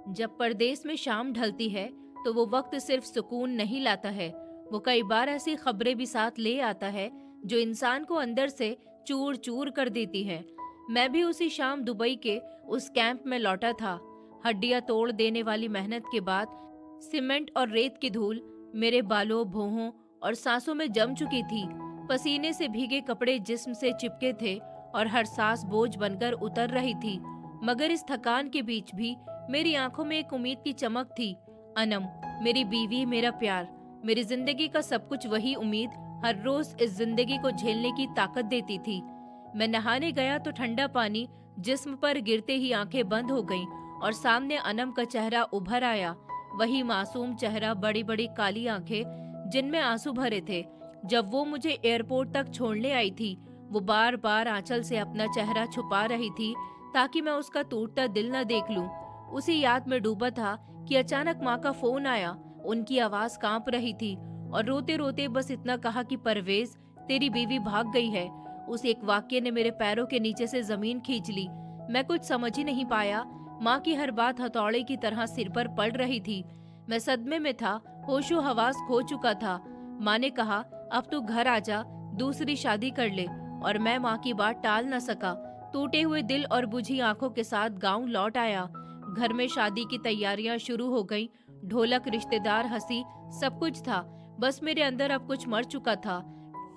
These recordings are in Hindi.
जब परदेस में शाम ढलती है तो वो वक्त सिर्फ सुकून नहीं लाता है, वो कई बार ऐसी खबरें भी साथ ले आता है जो इंसान को अंदर से चूर चूर कर देती है। मैं भी उसी शाम दुबई के उस कैंप में लौटा था। हड्डियां तोड़ देने वाली मेहनत के बाद सीमेंट और रेत की धूल मेरे बालों, भौहों और सांसों में जम चुकी थी। पसीने से भीगे कपड़े जिस्म से चिपके थे और हर सांस बोझ बनकर उतर रही थी। मगर इस थकान के बीच भी मेरी आंखों में एक उम्मीद की चमक थी। अनम, मेरी बीवी, मेरा प्यार, मेरी जिंदगी का सब कुछ, वही उम्मीद हर रोज इस जिंदगी को झेलने की ताकत देती थी। मैं नहाने गया तो ठंडा पानी जिस्म पर गिरते ही आंखें बंद हो गईं और सामने अनम का चेहरा उभर आया। वही मासूम चेहरा, बड़ी बड़ी काली आंखें जिनमें आंसू भरे थे। जब वो मुझे एयरपोर्ट तक छोड़ने आई थी, वो बार बार आंचल से अपना चेहरा छुपा रही थी ताकि मैं उसका टूटता दिल न देख लूं। उसी याद में डूबा था कि अचानक माँ का फोन आया। उनकी आवाज कांप रही थी और रोते रोते बस इतना कहा कि परवेज, तेरी बीवी भाग गई है। उस एक वाक्य ने मेरे पैरों के नीचे से जमीन खींच ली। मैं कुछ समझ ही नहीं पाया। माँ की हर बात हथौड़े की तरह सिर पर पड़ रही थी। मैं सदमे में था, होशो हवास खो चुका था। माँ ने कहा, अब तू घर आ जा, दूसरी शादी कर ले। और मैं माँ की बात टाल न सका। टूटे हुए दिल और बुझी आंखों के साथ गांव लौट आया। घर में शादी की तैयारियां शुरू हो गईं। ढोलक, रिश्तेदार, हंसी, सब कुछ था। बस मेरे अंदर अब कुछ मर चुका था।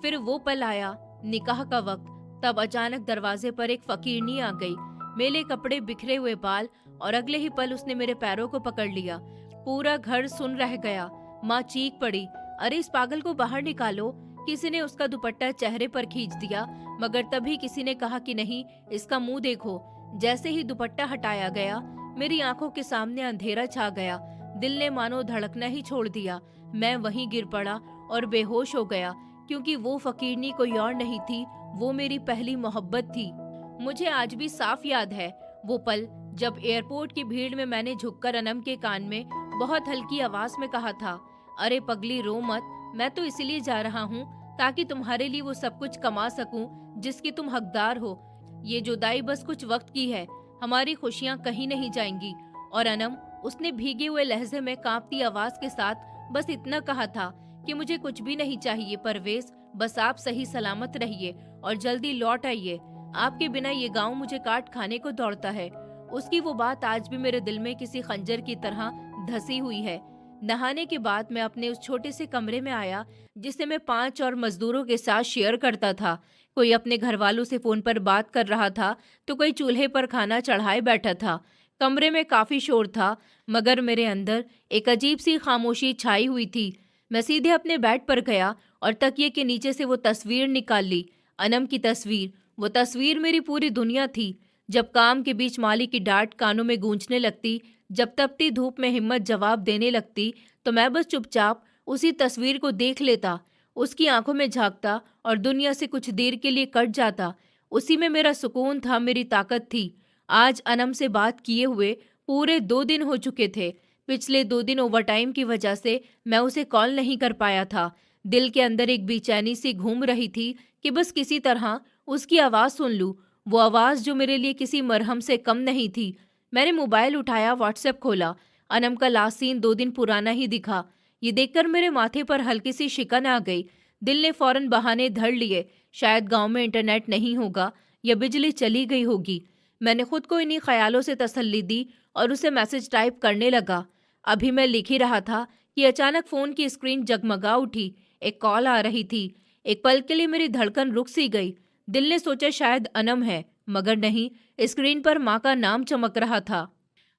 फिर वो पल आया, निकाह का वक्त। तब अचानक दरवाजे पर एक फकीरनी आ गई, मेले कपड़े, बिखरे हुए बाल, और अगले ही पल उसने मेरे पैरों को पकड़ लिया। पूरा घर सुन रह गया। माँ चीख पड़ी, अरे इस पागल को बाहर निकालो। किसी ने उसका दुपट्टा चेहरे पर खींच दिया, मगर तभी किसी ने कहा कि नहीं, इसका मुंह देखो। जैसे ही दुपट्टा हटाया गया, मेरी आंखों के सामने अंधेरा छा गया। दिल ने मानो धड़कना ही छोड़ दिया। मैं वहीं गिर पड़ा और बेहोश हो गया, क्योंकि वो फकीरनी कोई और नहीं थी, वो मेरी पहली मोहब्बत थी। मुझे आज भी साफ याद है वो पल, जब एयरपोर्ट की भीड़ में मैंने झुककर अनम के कान में बहुत हल्की आवाज में कहा था, अरे पगली, रो मत। मैं तो इसलिए जा रहा हूँ ताकि तुम्हारे लिए वो सब कुछ कमा सकूं जिसकी तुम हकदार हो। ये जुदाई बस कुछ वक्त की है, हमारी खुशियां कहीं नहीं जाएंगी। और अनम, उसने भीगे हुए लहजे में कांपती आवाज के साथ बस इतना कहा था कि मुझे कुछ भी नहीं चाहिए परवेज, बस आप सही सलामत रहिए और जल्दी लौट आइए। आपके बिना ये गांव मुझे काट खाने को दौड़ता है। उसकी वो बात आज भी मेरे दिल में किसी खंजर की तरह धसी हुई है। नहाने के बाद मैं अपने उस छोटे से कमरे में आया जिसे मैं 5 और मजदूरों के साथ शेयर करता था। कोई अपने घर वालों से फोन पर बात कर रहा था तो कोई चूल्हे पर खाना चढ़ाए बैठा था। कमरे में काफी शोर था, मगर मेरे अंदर एक अजीब सी खामोशी छाई हुई थी। मैं सीधे अपने बेड पर गया और तकिए के नीचे से वो तस्वीर निकाल ली, अनम की तस्वीर। वो तस्वीर मेरी पूरी दुनिया थी। जब काम के बीच माली की डांट कानों में गूंजने लगती, जब तपती धूप में हिम्मत जवाब देने लगती, तो मैं बस चुपचाप उसी तस्वीर को देख लेता, उसकी आंखों में झांकता और दुनिया से कुछ देर के लिए कट जाता। उसी में मेरा सुकून था, मेरी ताकत थी। आज अनम से बात किए हुए पूरे 2 दिन हो चुके थे। पिछले 2 दिन ओवरटाइम की वजह से मैं उसे कॉल नहीं कर पाया था। दिल के अंदर एक बेचैनी सी घूम रही थी कि बस किसी तरह उसकी आवाज़ सुन लूं, वो आवाज़ जो मेरे लिए किसी मरहम से कम नहीं थी। मैंने मोबाइल उठाया, व्हाट्सएप खोला। अनम का लास्ट सीन 2 दिन पुराना ही दिखा। ये देखकर मेरे माथे पर हल्की सी शिकन आ गई। दिल ने फौरन बहाने धर लिए, शायद गांव में इंटरनेट नहीं होगा या बिजली चली गई होगी। मैंने खुद को इन्हीं ख्यालों से तसल्ली दी और उसे मैसेज टाइप करने लगा। अभी मैं लिख ही रहा था कि अचानक फ़ोन की स्क्रीन जगमगा उठी। एक कॉल आ रही थी। एक पल के लिए मेरी धड़कन रुक सी गई। दिल ने सोचा शायद अनम है, मगर नहीं, स्क्रीन पर माँ का नाम चमक रहा था।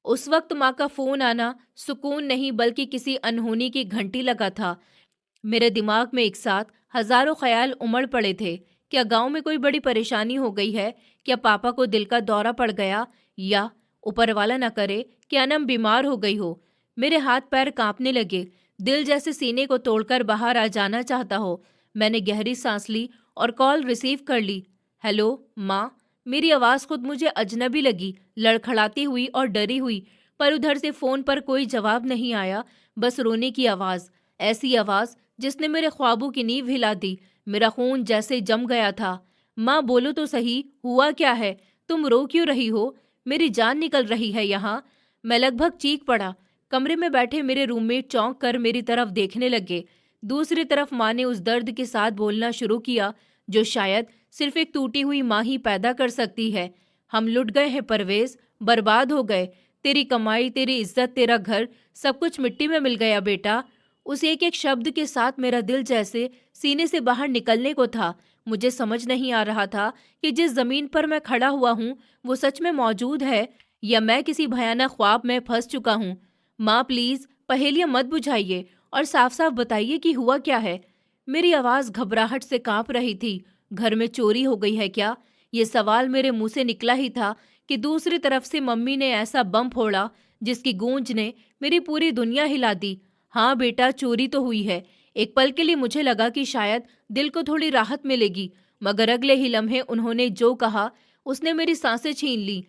उस वक्त माँ का फोन आना सुकून नहीं बल्कि किसी अनहोनी की घंटी लगा था। मेरे दिमाग में एक साथ हजारों ख्याल उमड़ पड़े थे। क्या गांव में कोई बड़ी परेशानी हो गई है? क्या पापा को दिल का दौरा पड़ गया? या ऊपर वाला न करे कि अनम बीमार हो गई हो? मेरे हाथ पैर कांपने लगे, दिल जैसे सीने को तोड़कर बाहर आ जाना चाहता हो। मैंने गहरी सांस ली और कॉल रिसीव कर ली। हेलो माँ। मेरी आवाज़ खुद मुझे अजनबी लगी, लड़खड़ाती हुई और डरी हुई। पर उधर से फ़ोन पर कोई जवाब नहीं आया, बस रोने की आवाज़। ऐसी आवाज़ जिसने मेरे ख्वाबों की नींव हिला दी। मेरा खून जैसे जम गया था। माँ बोलो तो सही, हुआ क्या है? तुम रो क्यों रही हो? मेरी जान निकल रही है यहाँ। मैं लगभग चीख पड़ा। कमरे में बैठे मेरे रूममेट चौंक कर मेरी तरफ देखने लगे। दूसरी तरफ माँ ने उस दर्द के साथ बोलना शुरू किया जो शायद सिर्फ एक टूटी हुई माँ ही पैदा कर सकती है। हम लुट गए हैं परवेज, बर्बाद हो गए। तेरी कमाई, तेरी इज्जत, तेरा घर, सब कुछ मिट्टी में मिल गया बेटा। उस एक एक शब्द के साथ मेरा दिल जैसे सीने से बाहर निकलने को था। मुझे समझ नहीं आ रहा था कि जिस जमीन पर मैं खड़ा हुआ हूँ वो सच में मौजूद है या मैं किसी भयानक ख्वाब में फंस चुका हूँ। माँ प्लीज पहेलियां मत बुझाइए और साफ साफ बताइए कि हुआ क्या है। मेरी आवाज घबराहट से कांप रही थी। घर में चोरी हो गई है क्या? ये सवाल मेरे मुंह से निकला ही था कि दूसरी तरफ से मम्मी ने ऐसा बम फोड़ा जिसकी गूंज ने मेरी पूरी दुनिया हिला दी। हाँ बेटा, चोरी तो हुई है। एक पल के लिए मुझे लगा कि शायद दिल को थोड़ी राहत मिलेगी, मगर अगले ही लम्हे उन्होंने जो कहा उसने मेरी सांसें छीन ली।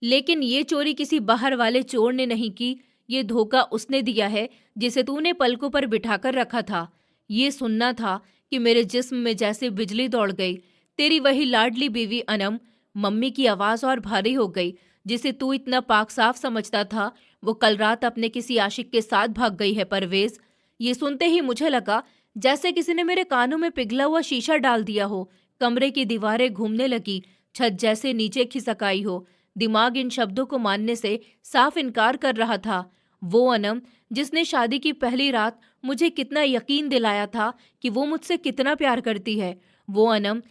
लेकिन ये चोरी किसी बाहर वाले चोर ने नहीं की, ये धोखा उसने दिया है जिसे तूने पलकों पर बिठाकर रखा था। ये सुनना था कि मेरे जिस्म में जैसे बिजली दौड़ गई। तेरी वही लाडली बीवी अनम। मम्मी की आवाज और भारी हो गई। जिसे तू इतना पाक साफ समझता था वो कल रात अपने किसी आशिक के साथ भाग गई है परवेज। ये सुनते ही मुझे लगा जैसे किसी ने मेरे कानों में पिघला हुआ शीशा डाल दिया हो। कमरे की दीवारें घूमने लगी, छत जैसे नीचे खिसकाई हो। दिमाग इन शब्दों को मानने से साफ इनकार कर रहा था। वो अनम जिसने शादी की पहली रात मुझे कितना यकीन दिलाया था कि वो मुझसे कितना प्यार करती है। वो अनम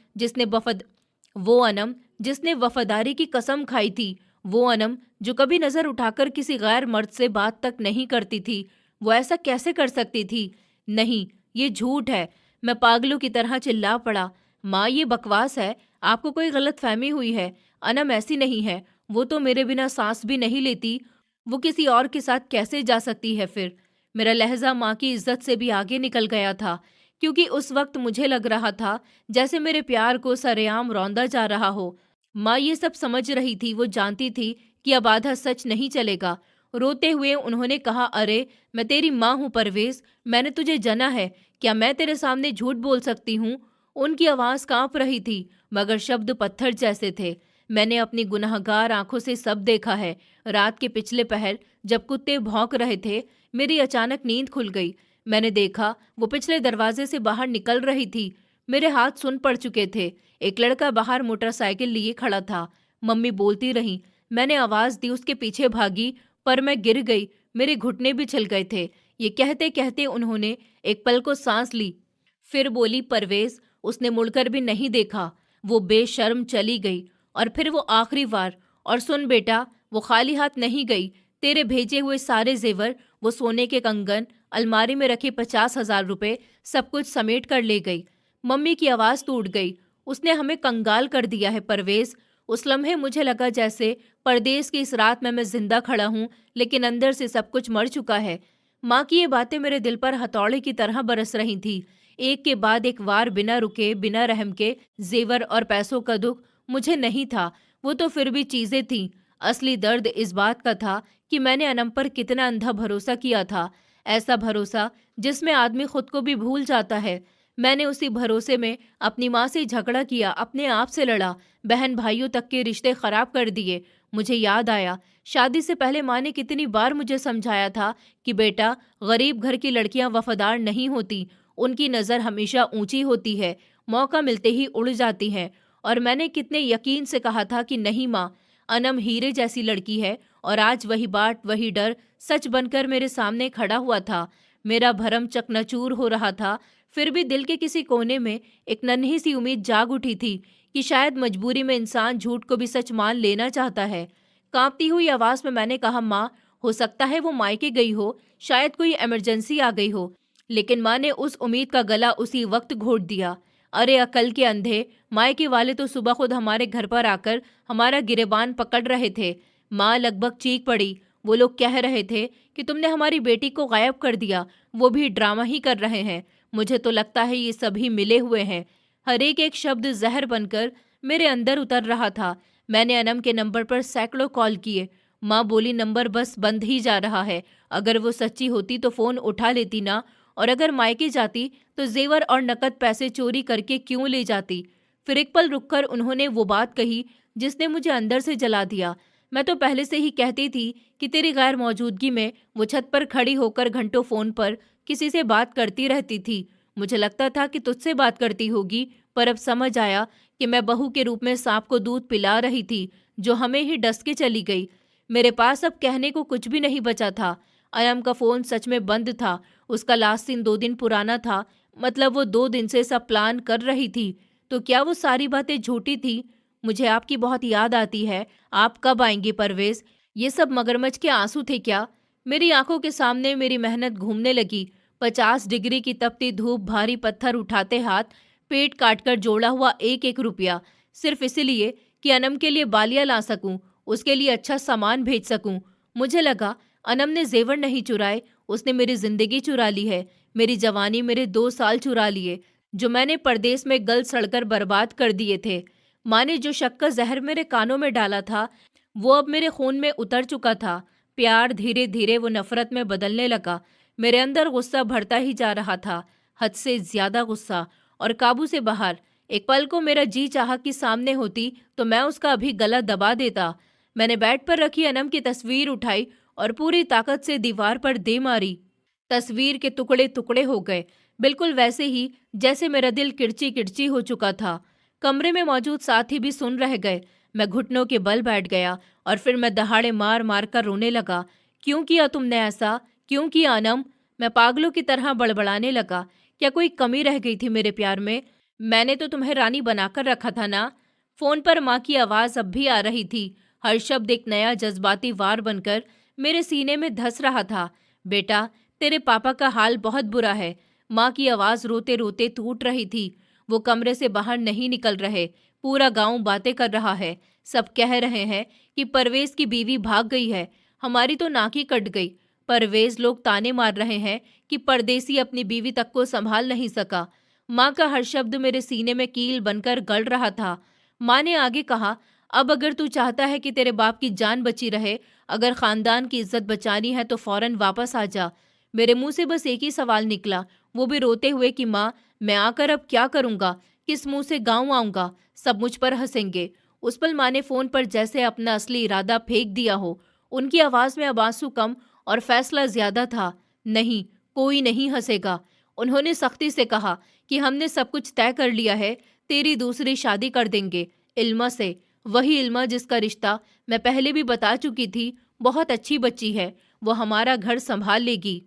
जिसने वफादारी की कसम खाई थी। वो अनम जो कभी नजर उठाकर किसी गैर मर्द से बात तक नहीं करती थी। वो ऐसा कैसे कर सकती थी? नहीं, ये झूठ है। मैं पागलों की तरह चिल्ला पड़ा। माँ, ये बकवास है। आपको कोई गलतफहमी हुई है। अनम ऐसी नहीं है। वो तो मेरे बिना सांस भी नहीं लेती। वो किसी और के साथ कैसे जा सकती है फिर? मेरा लहजा माँ की इज्जत से भी आगे निकल गया था, क्योंकि उस वक्त मुझे लग रहा था जैसे मेरे प्यार को सरेआम रौंदा जा रहा हो। माँ ये सब समझ रही थी। वो जानती थी कि अब आधा सच नहीं चलेगा। रोते हुए उन्होंने कहा, अरे मैं तेरी माँ हूँ परवेज, मैंने तुझे जना है। क्या मैं तेरे सामने झूठ बोल सकती हूँ? उनकी आवाज कांप रही थी, मगर शब्द पत्थर जैसे थे। मैंने अपनी गुनाहगार आंखों से सब देखा है। रात के पिछले पहर जब कुत्ते भौंक रहे थे, मेरी अचानक नींद खुल गई। मैंने देखा वो पिछले दरवाजे से बाहर निकल रही थी। मेरे हाथ सुन पड़ चुके थे। एक लड़का बाहर मोटरसाइकिल लिए खड़ा था। मम्मी बोलती रही। मैंने आवाज दी, उसके पीछे भागी, पर मैं गिर गई। मेरे घुटने भी छिल गए थे। ये कहते कहते उन्होंने एक पल को सांस ली, फिर बोली, परवेज। उसने मुड़कर भी नहीं देखा। वो बेशर्म चली गई। और फिर वो आखिरी बार। और सुन बेटा, वो खाली हाथ नहीं गई। तेरे भेजे हुए सारे जेवर, वो सोने के कंगन, अलमारी में रखे 50,000 रुपए, सब कुछ समेट कर ले गई। मम्मी की आवाज टूट गई। उसने हमें कंगाल कर दिया है परवेज। उस लम्हे मुझे लगा जैसे परदेश की इस रात में मैं जिंदा खड़ा हूँ, लेकिन अंदर से सब कुछ मर चुका है। माँ की ये बातें मेरे दिल पर हथौड़े की तरह बरस रही थी। एक के बाद एक वार, बिना रुके, बिना रहम के। जेवर और पैसों का दुख मुझे नहीं था, वो तो फिर भी चीजें थीं। असली दर्द इस बात का था कि मैंने अनम पर कितना अंधा भरोसा किया था। ऐसा भरोसा जिसमें आदमी खुद को भी भूल जाता है। मैंने उसी भरोसे में अपनी माँ से झगड़ा किया, अपने आप से लड़ा, बहन भाइयों तक के रिश्ते खराब कर दिए। मुझे याद आया शादी से पहले माँ ने कितनी बार मुझे समझाया था कि बेटा, गरीब घर की लड़कियां वफादार नहीं होती, उनकी नज़र हमेशा ऊंची होती है, मौका मिलते ही उड़ जाती हैं। और मैंने कितने यकीन से कहा था कि नहीं माँ, अनम हीरे जैसी लड़की है। और आज वही बाट, वही डर सच बनकर मेरे सामने खड़ा हुआ था। मेरा भरम चकनाचूर हो रहा था। फिर भी दिल के किसी कोने में एक नन्ही सी उम्मीद जाग उठी थी कि शायद मजबूरी में इंसान झूठ को भी सच मान लेना चाहता है। कांपती हुई आवाज में मैंने कहा, माँ, हो सकता है वो मायके गई हो, शायद कोई इमरजेंसी आ गई हो। लेकिन माँ ने उस उम्मीद का गला उसी वक्त घोट दिया। अरे अकल के अंधे, मायके वाले तो सुबह खुद हमारे घर पर आकर हमारा गिरेबान पकड़ रहे थे। माँ लगभग चीख पड़ी। वो लोग कह रहे थे कि तुमने हमारी बेटी को गायब कर दिया, वो भी ड्रामा ही कर रहे हैं। मुझे तो लगता है ये सभी मिले हुए हैं। हर एक शब्द जहर बनकर मेरे अंदर उतर रहा था। मैंने अनम के नंबर पर सैकड़ों कॉल किए। माँ बोली, नंबर बस बंद ही जा रहा है। अगर वो सच्ची होती तो फोन उठा लेती ना, और अगर मायके जाती तो जेवर और नकद पैसे चोरी करके क्यों ले जाती। फिर एक पल रुककर उन्होंने वो बात कही जिसने मुझे अंदर से जला दिया। मैं तो पहले से ही कहती थी कि तेरी गैर मौजूदगी में वो छत पर खड़ी होकर घंटों फोन पर किसी से बात करती रहती थी। मुझे लगता था कि तुझसे बात करती होगी, पर अब समझ आया कि मैं बहू के रूप में सांप को दूध पिला रही थी, जो हमें ही डस के चली गई। मेरे पास अब कहने को कुछ भी नहीं बचा था। अयम का फोन सच में बंद था। उसका लास्ट सीन 2 दिन पुराना था। मतलब वो 2 दिन से सब प्लान कर रही थी। तो क्या वो सारी बातें झूठी थी? मुझे आपकी बहुत याद आती है। आप कब आएंगी परवेज? ये सब मगरमच्छ के आंसू थे क्या? मेरी आंखों के सामने मेरी मेहनत घूमने लगी। 50 डिग्री की तपती धूप, भारी पत्थर उठाते हाथ, पेट काटकर जोड़ा हुआ एक एक रुपया, सिर्फ इसलिए कि अनम के लिए बालियां ला सकूं, उसके लिए अच्छा सामान भेज सकूं। मुझे लगा अनम ने जेवर नहीं चुराए, उसने मेरी जिंदगी चुरा ली है। मेरी जवानी, मेरे 2 साल चुरा लिए, जो मैंने परदेश में गल सड़कर बर्बाद कर दिए थे। माँ ने जो शक का जहर मेरे कानों में डाला था, वो अब मेरे खून में उतर चुका था। प्यार धीरे धीरे वो नफरत में बदलने लगा। मेरे अंदर गुस्सा बढ़ता ही जा रहा था, हद से ज्यादा गुस्सा, और काबू से बाहर। एक पल को मेरा जी चाहा कि सामने होती तो मैं उसका अभी गला दबा देता। मैंने बेड पर रखी अनम की तस्वीर उठाई और पूरी ताकत से दीवार पर दे मारी। तस्वीर के टुकड़े टुकड़े हो गए, बिल्कुल वैसे ही जैसे मेरा दिल किरची किरची हो चुका था। कमरे में मौजूद साथी भी सुन रह गए। मैं घुटनों के बल बैठ गया और फिर मैं दहाड़े मार मार कर रोने लगा। क्यों किया तुमने ऐसा? क्यों किया अनम? मैं पागलों की तरह बड़बड़ाने लगा। क्या कोई कमी रह गई थी मेरे प्यार में? मैंने तो तुम्हें रानी बनाकर रखा था ना। फोन पर माँ की आवाज अब भी आ रही थी। हर शब्द एक नया जज्बाती वार बनकर मेरे सीने में धस रहा था। बेटा, तेरे पापा का हाल बहुत बुरा है। माँ की आवाज रोते रोते टूट रही थी। वो कमरे से बाहर नहीं निकल रहे। पूरा गांव बातें कर रहा है। सब कह रहे हैं कि परवेज की बीवी भाग गई है। हमारी तो नाक ही कट गई। परवेज लोग ताने मार रहे हैं कि परदेसी अपनी बीवी तक को संभाल नहीं सका। माँ का हर शब्द मेरे सीने में कील बनकर गल रहा था। माँ ने आगे कहा, अब अगर तू चाहता है कि तेरे बाप की जान बची रहे, अगर खानदान की इज्जत बचानी है तो फौरन वापस आ जा। मेरे मुंह से बस एक ही सवाल निकला, वो भी रोते हुए कि माँ, मैं आकर अब क्या करूंगा? किस मुंह से गाँव आऊंगा? सब मुझ पर हंसेंगे। उस पल माँ ने फोन पर जैसे अपना असली इरादा फेंक दिया हो। उनकी आवाज में अब आंसू कम और फैसला ज्यादा था। नहीं, कोई नहीं हंसेगा। उन्होंने सख्ती से कहा कि हमने सब कुछ तय कर लिया है। तेरी दूसरी शादी कर देंगे इल्मा से। वही इल्मा जिसका रिश्ता मैं पहले भी बता चुकी थी। बहुत अच्छी बच्ची है, वो हमारा घर संभाल लेगी।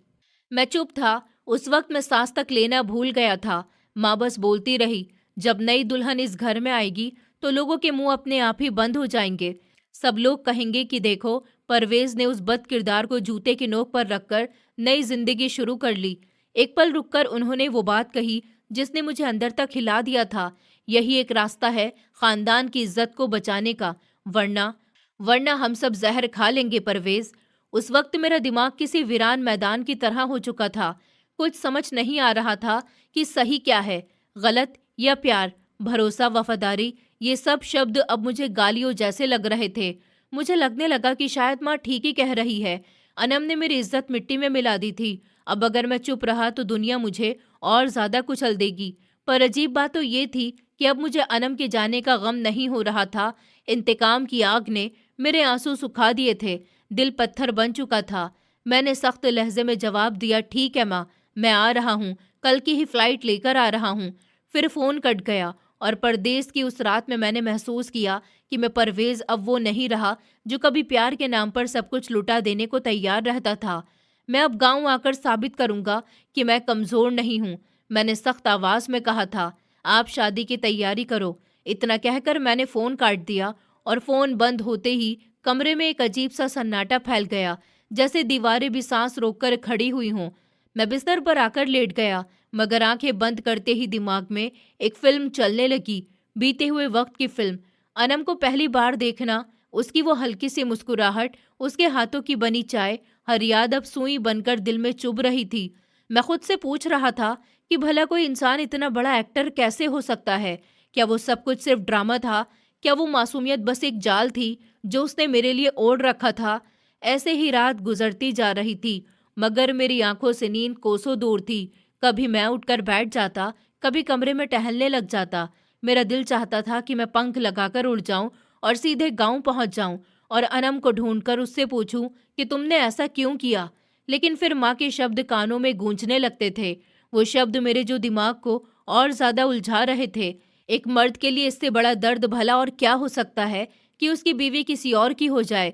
मैं चुप था। उस वक्त मैं सांस तक लेना भूल गया था। माँ बस बोलती रही, जब नई दुल्हन इस घर में आएगी तो लोगों के मुंह अपने आप ही बंद हो जाएंगे। सब लोग कहेंगे कि देखो, परवेज ने उस बद किरदार को जूते की नोक पर रखकर नई जिंदगी शुरू कर ली। एक पल रुककर उन्होंने वो बात कही जिसने मुझे अंदर तक हिला दिया था। यही एक रास्ता है खानदान की इज्जत को बचाने का, वरना वरना हम सब जहर खा लेंगे परवेज। उस वक्त मेरा दिमाग किसी वीरान मैदान की तरह हो चुका था। कुछ समझ नहीं आ रहा था कि सही क्या है, गलत या प्यार, भरोसा, वफादारी। ये सब शब्द अब मुझे गालियों जैसे लग रहे थे। मुझे लगने लगा कि शायद माँ ठीक ही कह रही है। अनम ने मेरी इज्जत मिट्टी में मिला दी थी। अब अगर मैं चुप रहा तो दुनिया मुझे और ज्यादा कुचल देगी। पर अजीब बात तो ये थी कि अब मुझे अनम के जाने का गम नहीं हो रहा था। इंतकाम की आग ने मेरे आंसू सुखा दिए थे। दिल पत्थर बन चुका था। मैंने सख्त लहजे में जवाब दिया, ठीक है माँ, मैं आ रहा हूँ, कल की ही फ्लाइट लेकर आ रहा हूँ। फिर फोन कट गया और परदेश की उस रात में मैंने महसूस किया कि मैं परवेज अब वो नहीं रहा जो कभी प्यार के नाम पर सब कुछ लुटा देने को तैयार रहता था। मैं अब गांव आकर साबित करूंगा कि मैं कमजोर नहीं हूँ, मैंने सख्त आवाज में कहा था। आप शादी की तैयारी करो। इतना कहकर मैंने फोन काट दिया और फोन बंद होते ही कमरे में एक अजीब सा सन्नाटा फैल गया, जैसे दीवारें भी सांस रोककर खड़ी हुई हों। मैं बिस्तर पर आकर लेट गया, मगर आंखें बंद करते ही दिमाग में एक फिल्म चलने लगी, बीते हुए वक्त की फिल्म। अनम को पहली बार देखना, उसकी वो हल्की सी मुस्कुराहट, उसके हाथों की बनी चाय, हर याद अब सुई बनकर दिल में चुभ रही थी। मैं खुद से पूछ रहा था कि भला कोई इंसान इतना बड़ा एक्टर कैसे हो सकता है? क्या वो सब कुछ सिर्फ ड्रामा था? क्या वो मासूमियत बस एक जाल थी जो उसने मेरे लिए ओढ़ रखा था? ऐसे ही रात गुजरती जा रही थी, मगर मेरी आंखों से नींद कोसों दूर थी। कभी मैं उठकर बैठ जाता, कभी कमरे में टहलने लग जाता। मेरा दिल चाहता था कि मैं पंख लगाकर उड़ जाऊं और सीधे गांव पहुंच जाऊं और अनम को ढूंढकर उससे पूछूं कि तुमने ऐसा क्यों किया। लेकिन फिर माँ के शब्द कानों में गूंजने लगते थे। वो शब्द मेरे जो दिमाग को और ज्यादा उलझा रहे थे। एक मर्द के लिए इससे बड़ा दर्द भला और क्या हो सकता है कि उसकी बीवी किसी और की हो जाए।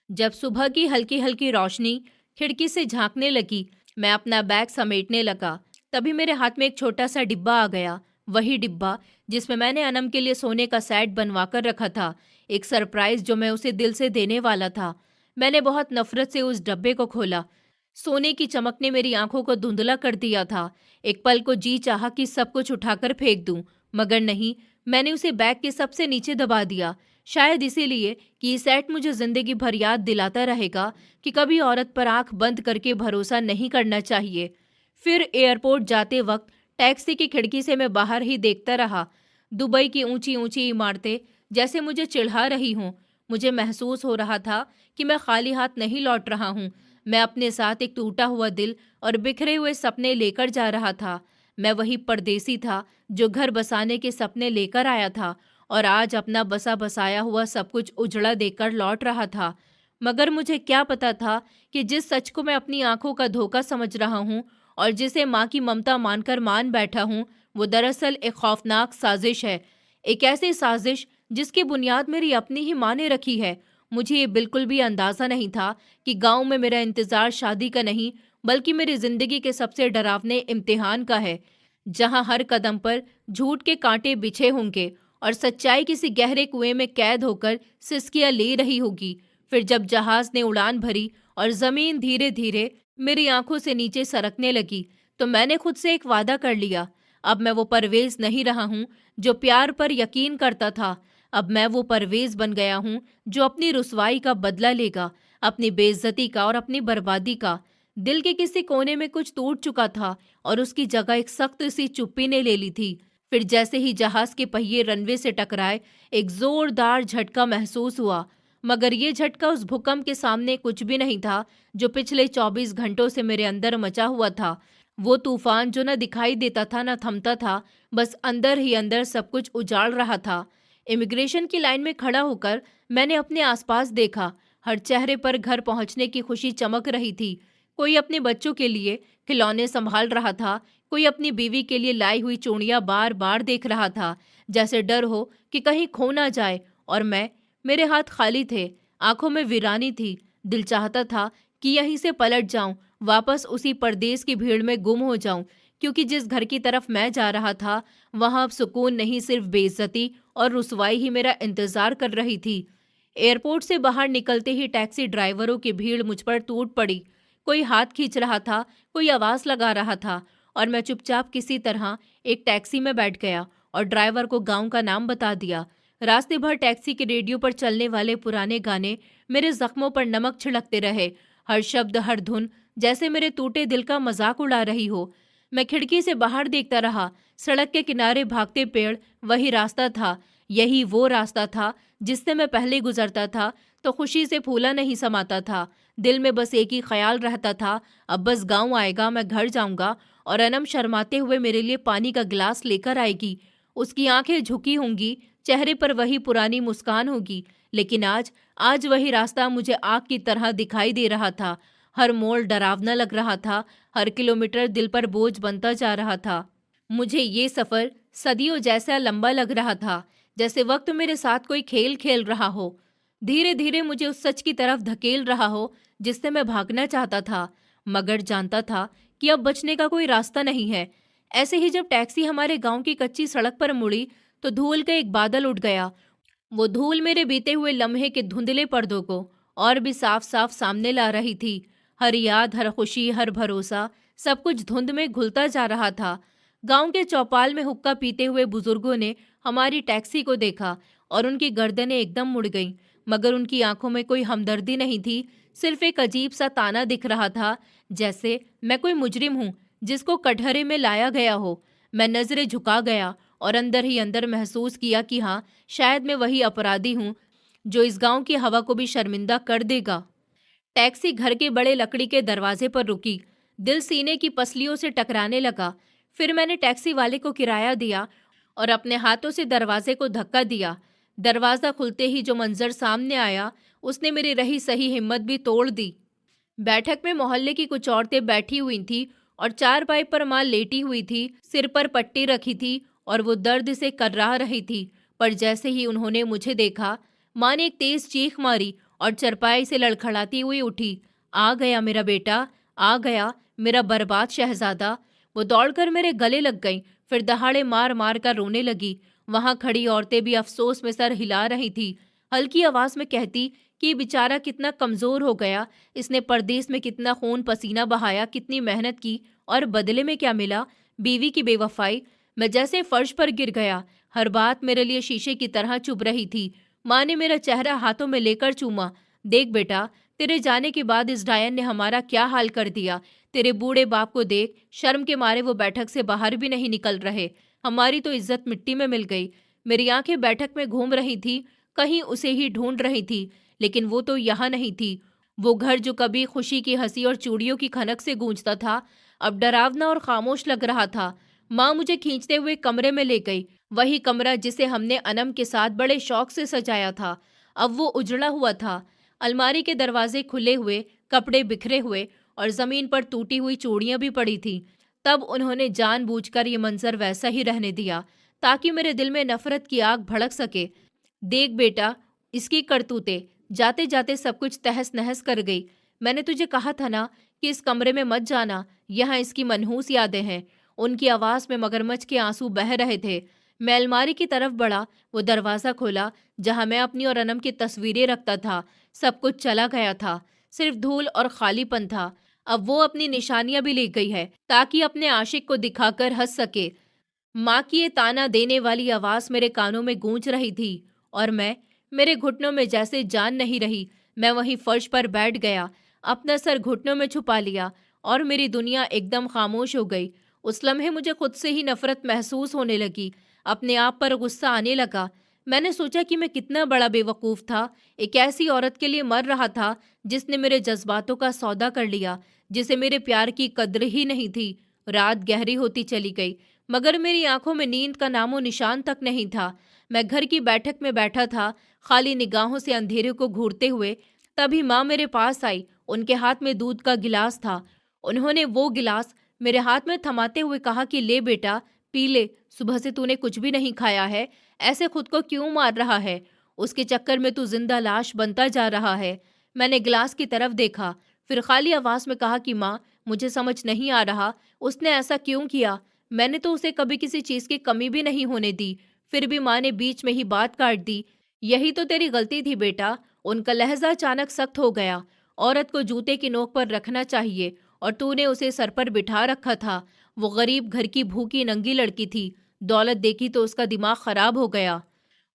जब सुबह की हल्की हल्की रोशनी खिड़की से झांकने लगी, मैं अपना बैग समेटने लगा। तभी मेरे हाथ में एक छोटा सा डिब्बा आ गया, वही डिब्बा जिसमें मैंने अनम के लिए सोने का सेट बनवा कर रखा था, एक सरप्राइज जो मैं उसे दिल से देने वाला था। मैंने बहुत नफरत से उस डब्बे को खोला। सोने की चमक ने मेरी आंखों को धुंधला कर दिया था। एक पल को जी चाहा कि सब कुछ उठाकर फेंक दूं, मगर नहीं, मैंने उसे बैग के सबसे नीचे दबा दिया। शायद इसीलिए कि ये सेट मुझे जिंदगी भर याद दिलाता रहेगा कि कभी औरत पर आंख बंद करके भरोसा नहीं करना चाहिए। फिर एयरपोर्ट जाते वक्त टैक्सी की खिड़की से मैं बाहर ही देखता रहा। दुबई की ऊंची ऊंची इमारतें जैसे मुझे चिढ़ा रही हों। मुझे महसूस हो रहा था कि मैं खाली हाथ नहीं लौट रहा हूँ। मैं अपने साथ एक टूटा हुआ दिल और बिखरे हुए सपने लेकर जा रहा था। मैं वही परदेसी था जो घर बसाने के सपने लेकर आया था और आज अपना बसा बसाया हुआ सब कुछ उजड़ा देकर लौट रहा था। मगर मुझे क्या पता था कि जिस सच को मैं अपनी आंखों का धोखा समझ रहा हूँ और जिसे माँ की ममता मानकर मान बैठा हूँ, वो दरअसल एक खौफनाक साजिश है। एक ऐसी साजिश जिसकी बुनियाद मेरी अपनी ही माँ ने रखी है। मुझे ये बिल्कुल भी अंदाजा नहीं था कि गांव में मेरा इंतजार शादी का नहीं, बल्कि मेरी जिंदगी के सबसे डरावने इम्तिहान का है, जहां हर कदम पर झूठ के कांटे बिछे होंगे और सच्चाई किसी गहरे कुएं में कैद होकर सिसकियां ले रही होगी। फिर जब जहाज ने उड़ान भरी और जमीन धीरे धीरे मेरी आंखों से नीचे सरकने लगी, तो मैंने खुद से एक वादा कर लिया। अब मैं वो परवेज नहीं रहा हूँ जो प्यार पर यकीन करता था। अब मैं वो परवेज बन गया हूँ जो अपनी रुसवाई का बदला लेगा, अपनी बेइज्जती का और अपनी बर्बादी का। दिल के किसी कोने में कुछ टूट चुका था और उसकी जगह एक सख्त सी चुप्पी ने ले ली थी। फिर जैसे ही जहाज के पहिए रनवे से टकराए, एक जोरदार झटका महसूस हुआ। मगर ये झटका उस भूकंप के सामने कुछ भी नहीं था जो पिछले 24 घंटों से मेरे अंदर मचा हुआ था। वो तूफान जो न दिखाई देता था न थमता था, बस अंदर ही अंदर सब कुछ उजाड़ रहा था। इमिग्रेशन की लाइन में खड़ा होकर मैंने अपने आसपास देखा। हर चेहरे पर घर पहुंचने की खुशी चमक रही थी। कोई अपने बच्चों के लिए खिलौने संभाल रहा था, कोई अपनी बीवी के लिए लाई हुई चूड़ियां बार बार देख रहा था, जैसे डर हो कि कहीं खो ना जाए। और मेरे हाथ खाली थे, आंखों में वीरानी थी। दिल चाहता था कि यहीं से पलट जाऊं, वापस उसी परदेस की भीड़ में गुम हो जाऊं, क्योंकि जिस घर की तरफ मैं जा रहा था वहां अब सुकून नहीं, सिर्फ बेइज्जती और रुसवाई ही मेरा इंतजार कर रही थी। एयरपोर्ट से बाहर निकलते ही टैक्सी ड्राइवरों की भीड़ मुझ पर टूट पड़ी। कोई हाथ खींच रहा था, कोई आवाज लगा रहा था, और मैं चुपचाप किसी तरह एक टैक्सी में बैठ गया और ड्राइवर को गांव का नाम बता दिया। रास्ते भर टैक्सी के रेडियो पर चलने वाले पुराने गाने मेरे जख्मों पर नमक छिड़कते रहे। हर शब्द, हर धुन जैसे मेरे टूटे दिल का मजाक उड़ा रही हो। मैं खिड़की से बाहर देखता रहा। सड़क के किनारे भागते पेड़ वही रास्ता था। यही वो रास्ता था जिससे मैं पहले गुजरता था तो खुशी से फूला नहीं समाता था। दिल में बस एक ही ख्याल रहता था, अब बस गांव आएगा, मैं घर जाऊंगा और अनम शर्माते हुए मेरे लिए पानी का गिलास लेकर आएगी। उसकी आंखें झुकी होंगी, चेहरे पर वही पुरानी मुस्कान होगी। लेकिन आज आज वही रास्ता मुझे आग की तरह दिखाई दे रहा था। हर मोड़ डरावना लग रहा था, हर किलोमीटर दिल पर बोझ बनता जा रहा था। मुझे ये सफर सदियों जैसा लंबा लग रहा था, जैसे वक्त मेरे साथ कोई खेल खेल रहा हो, धीरे धीरे मुझे उस सच की तरफ धकेल रहा हो जिससे मैं भागना चाहता था, मगर जानता था कि अब बचने का कोई रास्ता नहीं है। ऐसे ही जब टैक्सी हमारे गांव की कच्ची सड़क पर मुड़ी तो धूल का एक बादल उठ गया। वो धूल मेरे बीते हुए लम्हे के धुंधले पर्दों को और भी साफ साफ सामने ला रही थी। हर याद, हर खुशी, हर भरोसा, सब कुछ धुंध में घुलता जा रहा था। गांव के चौपाल में हुक्का पीते हुए बुजुर्गों ने हमारी टैक्सी को देखा और उनकी गर्दनें एकदम मुड़ गईं, मगर उनकी आंखों में कोई हमदर्दी नहीं थी, सिर्फ एक अजीब सा ताना दिख रहा था, जैसे मैं कोई मुजरिम हूँ जिसको कटघरे में लाया गया हो। मैं नजरें झुका गया और अंदर ही अंदर महसूस किया कि हाँ, शायद मैं वही अपराधी हूँ जो इस गांव की हवा को भी शर्मिंदा कर देगा। टैक्सी घर के बड़े लकड़ी के दरवाजे पर रुकी। दिल सीने की पसलियों से टकराने लगा। फिर मैंने टैक्सी वाले को किराया दिया और अपने हाथों से दरवाजे को धक्का दिया। दरवाज़ा खुलते ही जो मंजर सामने आया उसने मेरी रही सही हिम्मत भी तोड़ दी। बैठक में मोहल्ले की कुछ औरतें बैठी हुई थी और चारपाई पर मां लेटी हुई थी, सिर पर पट्टी रखी थी और वो दर्द से कर्रा रही थी। पर जैसे ही उन्होंने मुझे देखा, मां ने एक तेज चीख मारी और चरपाई से लड़खड़ाती हुई उठी। आ गया मेरा बेटा, आ गया मेरा बर्बाद शहजादा। वो दौड़कर मेरे गले लग गई, फिर दहाड़े मार मार कर रोने लगी। वहां खड़ी औरतें भी अफसोस में सर हिला रही थी, हल्की आवाज में कहती कि बेचारा कितना कमजोर हो गया, इसने परदेश में कितना खून पसीना बहाया, कितनी मेहनत की और बदले में क्या मिला? बीवी की बेवफाई। मैं जैसे फर्श पर गिर गया। हर बात मेरे लिए शीशे की तरह चुभ रही थी। माँ ने मेरा चेहरा हाथों में लेकर चूमा। देख बेटा, तेरे जाने के बाद इस डायन ने हमारा क्या हाल कर दिया। तेरे बूढ़े बाप को देख, शर्म के मारे वो बैठक से बाहर भी नहीं निकल रहे। हमारी तो इज्जत मिट्टी में मिल गई। मेरी आंखें बैठक में घूम रही थी, कहीं उसे ही ढूंढ रही थी, लेकिन वो तो यहाँ नहीं थी। वो घर जो कभी खुशी की हंसी और चूड़ियों की खनक से गूंजता था, अब डरावना और खामोश लग रहा था। माँ मुझे खींचते हुए कमरे में ले गई, वही कमरा जिसे हमने अनम के साथ बड़े शौक से सजाया था। अब वो उजड़ा हुआ था। अलमारी के दरवाजे खुले हुए, कपड़े बिखरे हुए और जमीन पर टूटी हुई चूड़ियां भी पड़ी थीं। तब उन्होंने जानबूझकर ये मंजर वैसा ही रहने दिया, ताकि मेरे दिल में नफरत की आग भड़क सके। देख बेटा, इसकी करतूतें जाते जाते सब कुछ तहस नहस कर गई। मैंने तुझे कहा था ना कि इस कमरे में मत जाना, यहाँ इसकी मनहूस यादें हैं। उनकी आवाज में मगरमच्छ के आंसू बह रहे थे। मैं अलमारी की तरफ बढ़ा, वो दरवाजा खोला जहां मैं अपनी और अनम की तस्वीरें रखता था। सब कुछ चला गया था, सिर्फ धूल और खालीपन था। अब वो अपनी निशानियां भी ले गई है, ताकि अपने आशिक को दिखाकर हंस सके। माँ की ये ताना देने वाली आवाज मेरे कानों में गूंज रही थी और मेरे घुटनों में जैसे जान नहीं रही। मैं वहीं फर्श पर बैठ गया, अपना सर घुटनों में छुपा लिया और मेरी दुनिया एकदम खामोश हो गई। उस लम्हे मुझे खुद से ही नफरत महसूस होने लगी, अपने आप पर गुस्सा आने लगा। मैंने सोचा कि मैं कितना बड़ा बेवकूफ था, एक ऐसी औरत के लिए मर रहा था जिसने मेरे जज्बातों का सौदा कर लिया, जिसे मेरे प्यार की कद्र ही नहीं थी। रात गहरी होती चली गई, मगर मेरी आंखों में नींद का नामो निशान तक नहीं था। मैं घर की बैठक में बैठा था, खाली निगाहों से अंधेरे को घूरते हुए। तभी माँ मेरे पास आई, उनके हाथ में दूध का गिलास था। उन्होंने वो गिलास मेरे हाथ में थमाते हुए कहा कि ले बेटा, पी ले। सुबह से तूने कुछ भी नहीं खाया है, ऐसे खुद को क्यों मार रहा है? उसके चक्कर में तू जिंदा लाश बनता जा रहा है। मैंने गिलास की तरफ देखा, फिर खाली आवाज में कहा कि माँ, मुझे समझ नहीं आ रहा उसने ऐसा क्यों किया। मैंने तो उसे कभी किसी चीज की कमी भी नहीं होने दी। फिर भी माँ ने बीच में ही बात काट दी। यही तो तेरी गलती थी बेटा। उनका लहजा अचानक सख्त हो गया। औरत को जूते की नोक पर रखना चाहिए और तूने उसे सर पर बिठा रखा था। वो गरीब घर की भूखी नंगी लड़की थी, दौलत देखी तो उसका दिमाग खराब हो गया,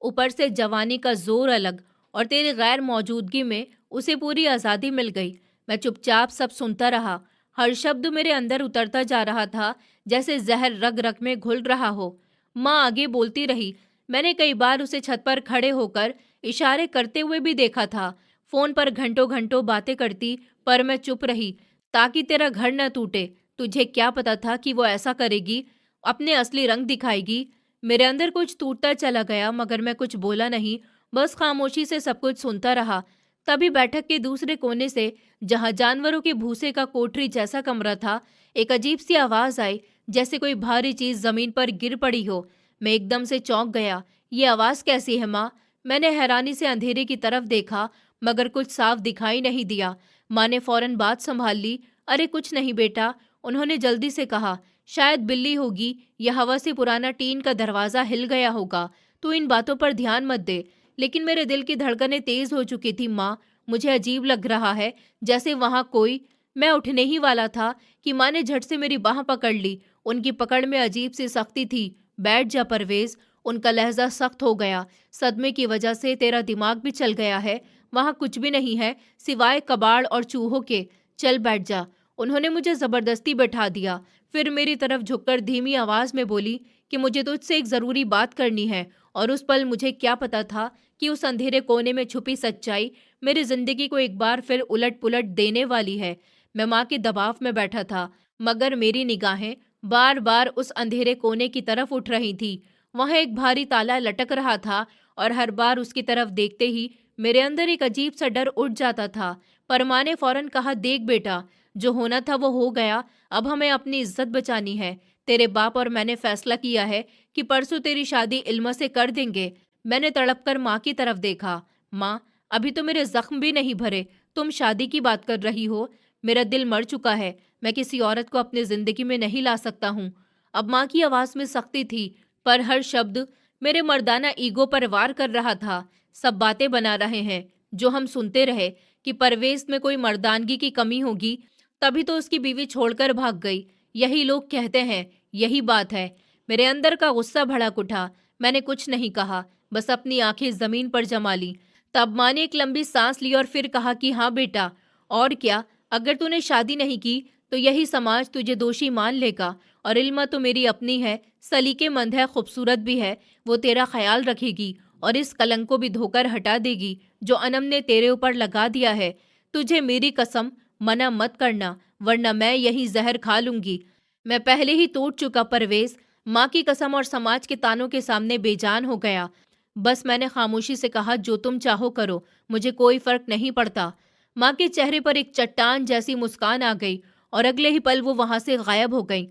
ऊपर से जवानी का जोर अलग, और तेरी गैर मौजूदगी में उसे पूरी आज़ादी मिल गई। मैं चुपचाप सब सुनता रहा। हर शब्द मेरे अंदर उतरता जा रहा था, जैसे जहर रग रग में घुल रहा हो। माँ आगे बोलती रही। मैंने कई बार उसे छत पर खड़े होकर इशारे करते हुए भी देखा था, फोन पर घंटों घंटों बातें करती, पर मैं चुप रही ताकि तेरा घर न टूटे। तुझे क्या पता था कि वो ऐसा करेगी, अपने असली रंग दिखाएगी। मेरे अंदर कुछ टूटता चला गया, मगर मैं कुछ बोला नहीं, बस खामोशी से सब कुछ सुनता रहा। तभी बैठक के दूसरे कोने से, जहां जानवरों के भूसे का कोठरी जैसा कमरा था, एक अजीब सी आवाज आई, जैसे कोई भारी चीज जमीन पर गिर पड़ी हो। मैं एकदम से चौंक गया। ये आवाज कैसी है माँ? मैंने हैरानी से अंधेरे की तरफ देखा, मगर कुछ साफ दिखाई नहीं दिया। माँ ने फौरन बात संभाल ली। अरे कुछ नहीं बेटा, उन्होंने जल्दी से कहा, शायद बिल्ली होगी या हवा से पुराना टीन का दरवाजा हिल गया होगा। तू इन बातों पर ध्यान मत दे। लेकिन मेरे दिल की धड़कनें तेज हो चुकी थी माँ। मुझे अजीब लग रहा है, जैसे वहां कोई। मैं उठने ही वाला था कि माँ ने झट से मेरी बाह पकड़ ली। उनकी पकड़ में अजीब सी सख्ती थी। बैठ जा परवेज। उनका लहजा सख्त हो गया। सदमे की वजह से तेरा दिमाग भी चल गया है। वहां कुछ भी नहीं है सिवाय कबाड़ और चूहों के। चल बैठ जा। उन्होंने मुझे जबरदस्ती बैठा दिया, फिर मेरी तरफ झुककर धीमी आवाज में बोली कि मुझे तुझसे एक जरूरी बात करनी है। और उस पल मुझे क्या पता था कि उस अंधेरे कोने में छुपी सच्चाई मेरी जिंदगी को एक बार फिर उलट पुलट देने वाली है। मैं माँ के दबाव में बैठा था, मगर मेरी निगाहें बार बार उस अंधेरे कोने की तरफ उठ रही थी। वहां एक भारी ताला लटक रहा था और हर बार उसकी तरफ देखते ही मेरे अंदर एक अजीब सा डर उठ जाता था, पर माँ ने फौरन कहा, देख बेटा, जो होना था वो हो गया, अब हमें अपनी इज्जत बचानी है। तेरे बाप और मैंने फैसला किया है कि परसों तेरी शादी इल्मा से कर देंगे। मैंने तड़प कर माँ की तरफ देखा। माँ, अभी तो मेरे जख्म भी नहीं भरे, तुम शादी की बात कर रही हो। मेरा दिल मर चुका है, मैं किसी औरत को अपनी जिंदगी में नहीं ला सकता हूँ। अब माँ की आवाज में सख्ती थी, पर हर शब्द मेरे मर्दाना ईगो पर वार कर रहा था। सब बातें बना रहे हैं जो हम सुनते रहे कि परवेज में कोई मर्दानगी की कमी होगी, तभी तो उसकी बीवी छोड़कर भाग गई। यही लोग कहते हैं, यही बात है। मेरे अंदर का गुस्सा भड़क उठा। मैंने कुछ नहीं कहा, बस अपनी आंखें जमीन पर जमा ली। तब माँ ने एक लंबी सांस ली और फिर कहा कि हाँ बेटा, और क्या, अगर तूने शादी नहीं की तो यही समाज तुझे दोषी मान लेगा। और इल्मा तो मेरी अपनी है, सलीकेमंद है, खूबसूरत भी है। वो तेरा ख्याल रखेगी और इस कलंक को भी धोकर हटा देगी जो अनम ने तेरे ऊपर लगा दिया है। तुझे मेरी कसम, मना मत करना, वरना मैं यही जहर खा लूंगी। मैं पहले ही टूट चुका परवेज, माँ की कसम और समाज के तानों के सामने बेजान हो गया। बस मैंने खामोशी से कहा, जो तुम चाहो करो, मुझे कोई फर्क नहीं पड़ता। माँ के चेहरे पर एक चट्टान जैसी मुस्कान आ गई और अगले ही पल वो वहां से गायब हो गई।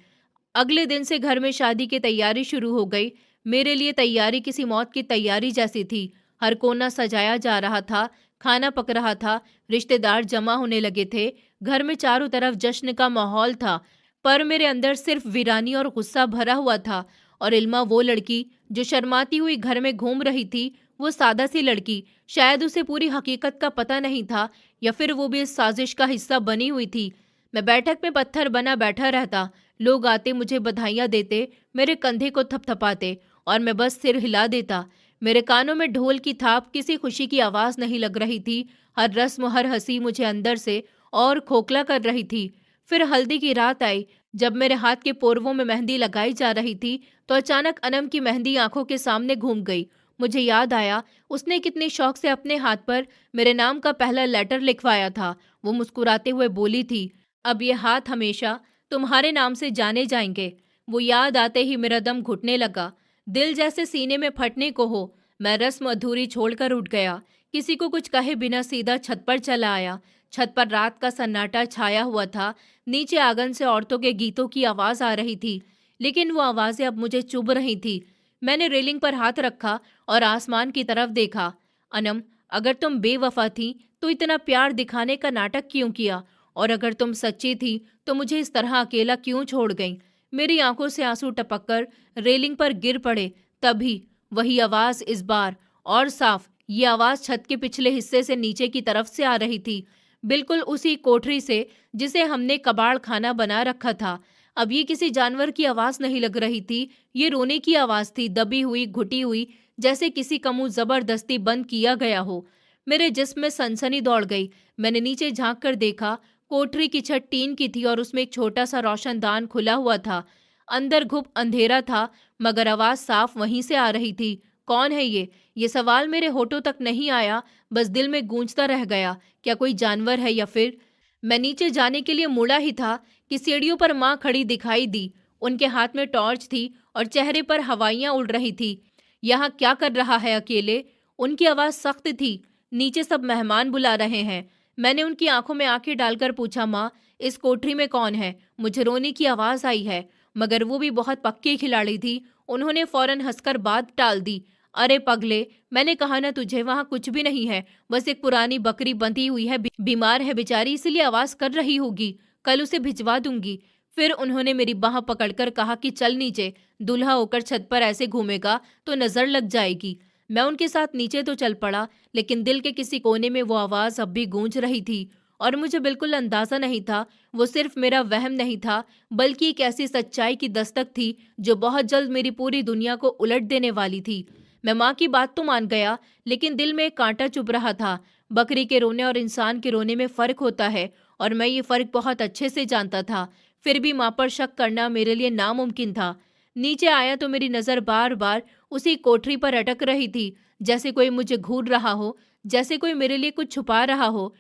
अगले दिन से घर में शादी की तैयारी शुरू हो गई। मेरे लिए तैयारी किसी मौत की तैयारी जैसी थी। हर कोना सजाया जा रहा था, खाना पक रहा था, रिश्तेदार जमा होने लगे थे। घर में चारों तरफ जश्न का माहौल था, पर मेरे अंदर सिर्फ वीरानी और गुस्सा भरा हुआ था। और इल्मा, वो लड़की जो शर्माती हुई घर में घूम रही थी, वो सादा सी लड़की, शायद उसे पूरी हकीकत का पता नहीं था, या फिर वो भी इस साजिश का हिस्सा बनी हुई थी। मैं बैठक में पत्थर बना बैठा रहता। लोग आते, मुझे बधाइयां देते, मेरे कंधे को थपथपाते और मैं बस सिर हिला देता। मेरे कानों में ढोल की थाप, किसी खुशी की आवाज नहीं लग रही थी। हर रस्म, हर हंसी मुझे अंदर से और खोखला कर रही थी। फिर हल्दी की रात आई। जब मेरे हाथ के पोरवों में मेहंदी लगाई जा रही थी तो अचानक अनम की मेहंदी आंखों के सामने घूम गई। मुझे याद आया, उसने कितने शौक से अपने हाथ पर मेरे नाम का पहला लेटर लिखवाया था। वो मुस्कुराते हुए बोली थी, अब ये हाथ हमेशा तुम्हारे नाम से जाने जाएंगे। वो याद आते ही मेरा दम घुटने लगा, दिल जैसे सीने में फटने को हो। मैं रस्म अधूरी छोड़कर उठ गया। किसी को कुछ कहे बिना सीधा छत पर चला आया। छत पर रात का सन्नाटा छाया हुआ था। नीचे आंगन से औरतों के गीतों की आवाज आ रही थी, लेकिन वो आवाजें अब मुझे चुभ रही थी। मैंने रेलिंग पर हाथ रखा और आसमान की तरफ देखा। अनम, अगर तुम बेवफा थी तो इतना प्यार दिखाने का नाटक क्यों किया? और अगर तुम सच्ची थी तो मुझे इस तरह अकेला क्यों छोड़ गई? मेरी आंखों से आंसू टपककर रेलिंग पर गिर पड़े। तभी वही आवाज, इस बार और साफ। ये आवाज छत के पिछले हिस्से से नीचे की तरफ से आ रही थी, बिल्कुल उसी कोठरी से जिसे हमने कबाड़ खाना बना रखा था। अब ये किसी जानवर की आवाज नहीं लग रही थी, ये रोने की आवाज थी, दबी हुई, घुटी हुई, जैसे किसी का मुंह जबरदस्ती बंद किया गया हो। मेरे जिस्म में सनसनी दौड़ गई। मैंने नीचे झांक कर देखा। कोठरी की छत टीन की थी और उसमें एक छोटा सा रोशनदान खुला हुआ था। अंदर घुप अंधेरा था, मगर आवाज साफ वहीं से आ रही थी। कौन है ये? ये सवाल मेरे होठों तक नहीं आया, बस दिल में गूंजता रह गया। क्या कोई जानवर है या फिर? मैं नीचे जाने के लिए मुड़ा ही था कि सीढ़ियों पर माँ खड़ी दिखाई दी। उनके हाथ में टॉर्च थी और चेहरे पर हवाइयां उड़ रही थी। यहाँ क्या कर रहा है अकेले? उनकी आवाज सख्त थी, नीचे सब मेहमान बुला रहे हैं। मैंने उनकी आंखों में आंखें डालकर पूछा, माँ, इस कोठरी में कौन है? मुझे रोने की आवाज आई है, मगर वो भी बहुत पक्की खिलाड़ी थी। उन्होंने फौरन हंसकर बात टाल दी। अरे पगले, मैंने कहा ना तुझे, वहां कुछ भी नहीं है, बस एक पुरानी बकरी बंधी हुई है, बीमार है बेचारी, इसलिए आवाज कर रही होगी, कल उसे भिजवा दूंगी। फिर उन्होंने मेरी बाह पकड़कर कहा कि चल नीचे, दूल्हा होकर छत पर ऐसे घूमेगा तो नजर लग जाएगी। मैं उनके साथ नीचे तो चल पड़ा, लेकिन दिल के किसी कोने में वो आवाज अब भी गूंज रही थी और मुझे बिल्कुल अंदाजा नहीं था वो सिर्फ मेरा वहम नहीं था, बल्कि एक ऐसी सच्चाई की दस्तक थी जो बहुत जल्द मेरी पूरी दुनिया को उलट देने वाली थी। मैं माँ की बात तो मान गया, लेकिन दिल में एक कांटा चुभ रहा था। बकरी के रोने और इंसान के रोने में फर्क होता है और मैं ये फर्क बहुत अच्छे से जानता था। फिर भी माँ पर शक करना मेरे लिए नामुमकिन था। नीचे आया तो मेरी नजर बार बार उसी कोठरी पर अटक रही थी, जैसे कोई मुझे घूर रहा हो, जैसे कोई मेरे लिए कुछ छुपा रहा हो।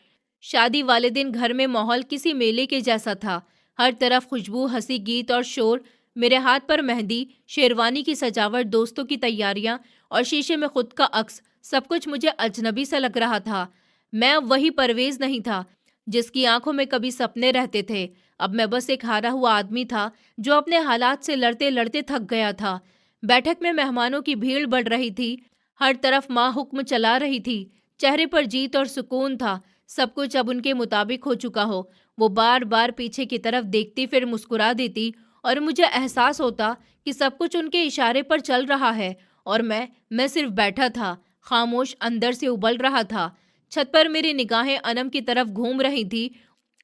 शादी वाले दिन घर में माहौल किसी मेले के जैसा था। हर तरफ खुशबू, हंसी, गीत और शोर। मेरे हाथ पर मेहंदी, शेरवानी की सजावट, दोस्तों की तैयारियां और शीशे में खुद का अक्स, सब कुछ मुझे अजनबी सा लग रहा था। मैं अब वही परवेज़ नहीं था, जिसकी आंखों में कभी सपने रहते थे। अब मैं बस एक हारा हुआ आदमी था, जो अपने हालात से लड़ते-लड़ते थक गया था। बैठक में मेहमानों की भीड़ बढ़ रही थी। हर तरफ माँ हुक्म चला रही थी। चेहरे पर जीत और सुकून था। सब कुछ अब उनके मुताबिक हो चुका हो। वो बार-बार पीछे की तरफ देखती, फिर मुस्कुरा देती और मुझे एहसास होता कि सब कुछ उनके इशारे पर चल रहा है और मैं सिर्फ बैठा था, खामोश, अंदर से उबल रहा था। छत पर मेरी निगाहें अनम की तरफ घूम रही थी।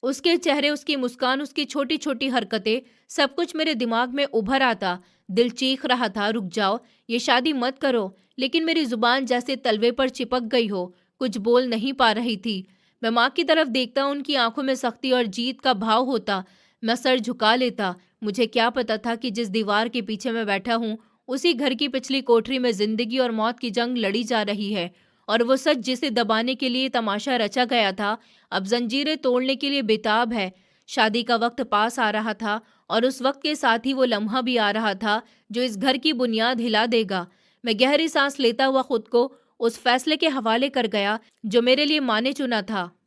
उसके चेहरे, उसकी मुस्कान, उसकी छोटी-छोटी हरकतें, सब कुछ मेरे दिमाग में उभर आता। दिल चीख रहा था, रुक जाओ, ये शादी मत करो। लेकिन मेरी जुबान जैसे तलवे पर चिपक गई हो, कुछ बोल नहीं पा रही थी। मैं माँ की तरफ देखता, उनकी आंखों में सख्ती और जीत का भाव होता। मैं सर झुका लेता। मुझे क्या पता था कि जिस दीवार के पीछे मैं बैठा हूँ, उसी घर की पिछली कोठरी में जिंदगी और मौत की जंग लड़ी जा रही है। और वो सच जिसे दबाने के लिए तमाशा रचा गया था, अब जंजीरें तोड़ने के लिए बेताब है। शादी का वक्त पास आ रहा था और उस वक्त के साथ ही वो लम्हा भी आ रहा था जो इस घर की बुनियाद हिला देगा। मैं गहरी सांस लेता हुआ खुद को उस फैसले के हवाले कर गया जो मेरे लिए माँ ने चुना था।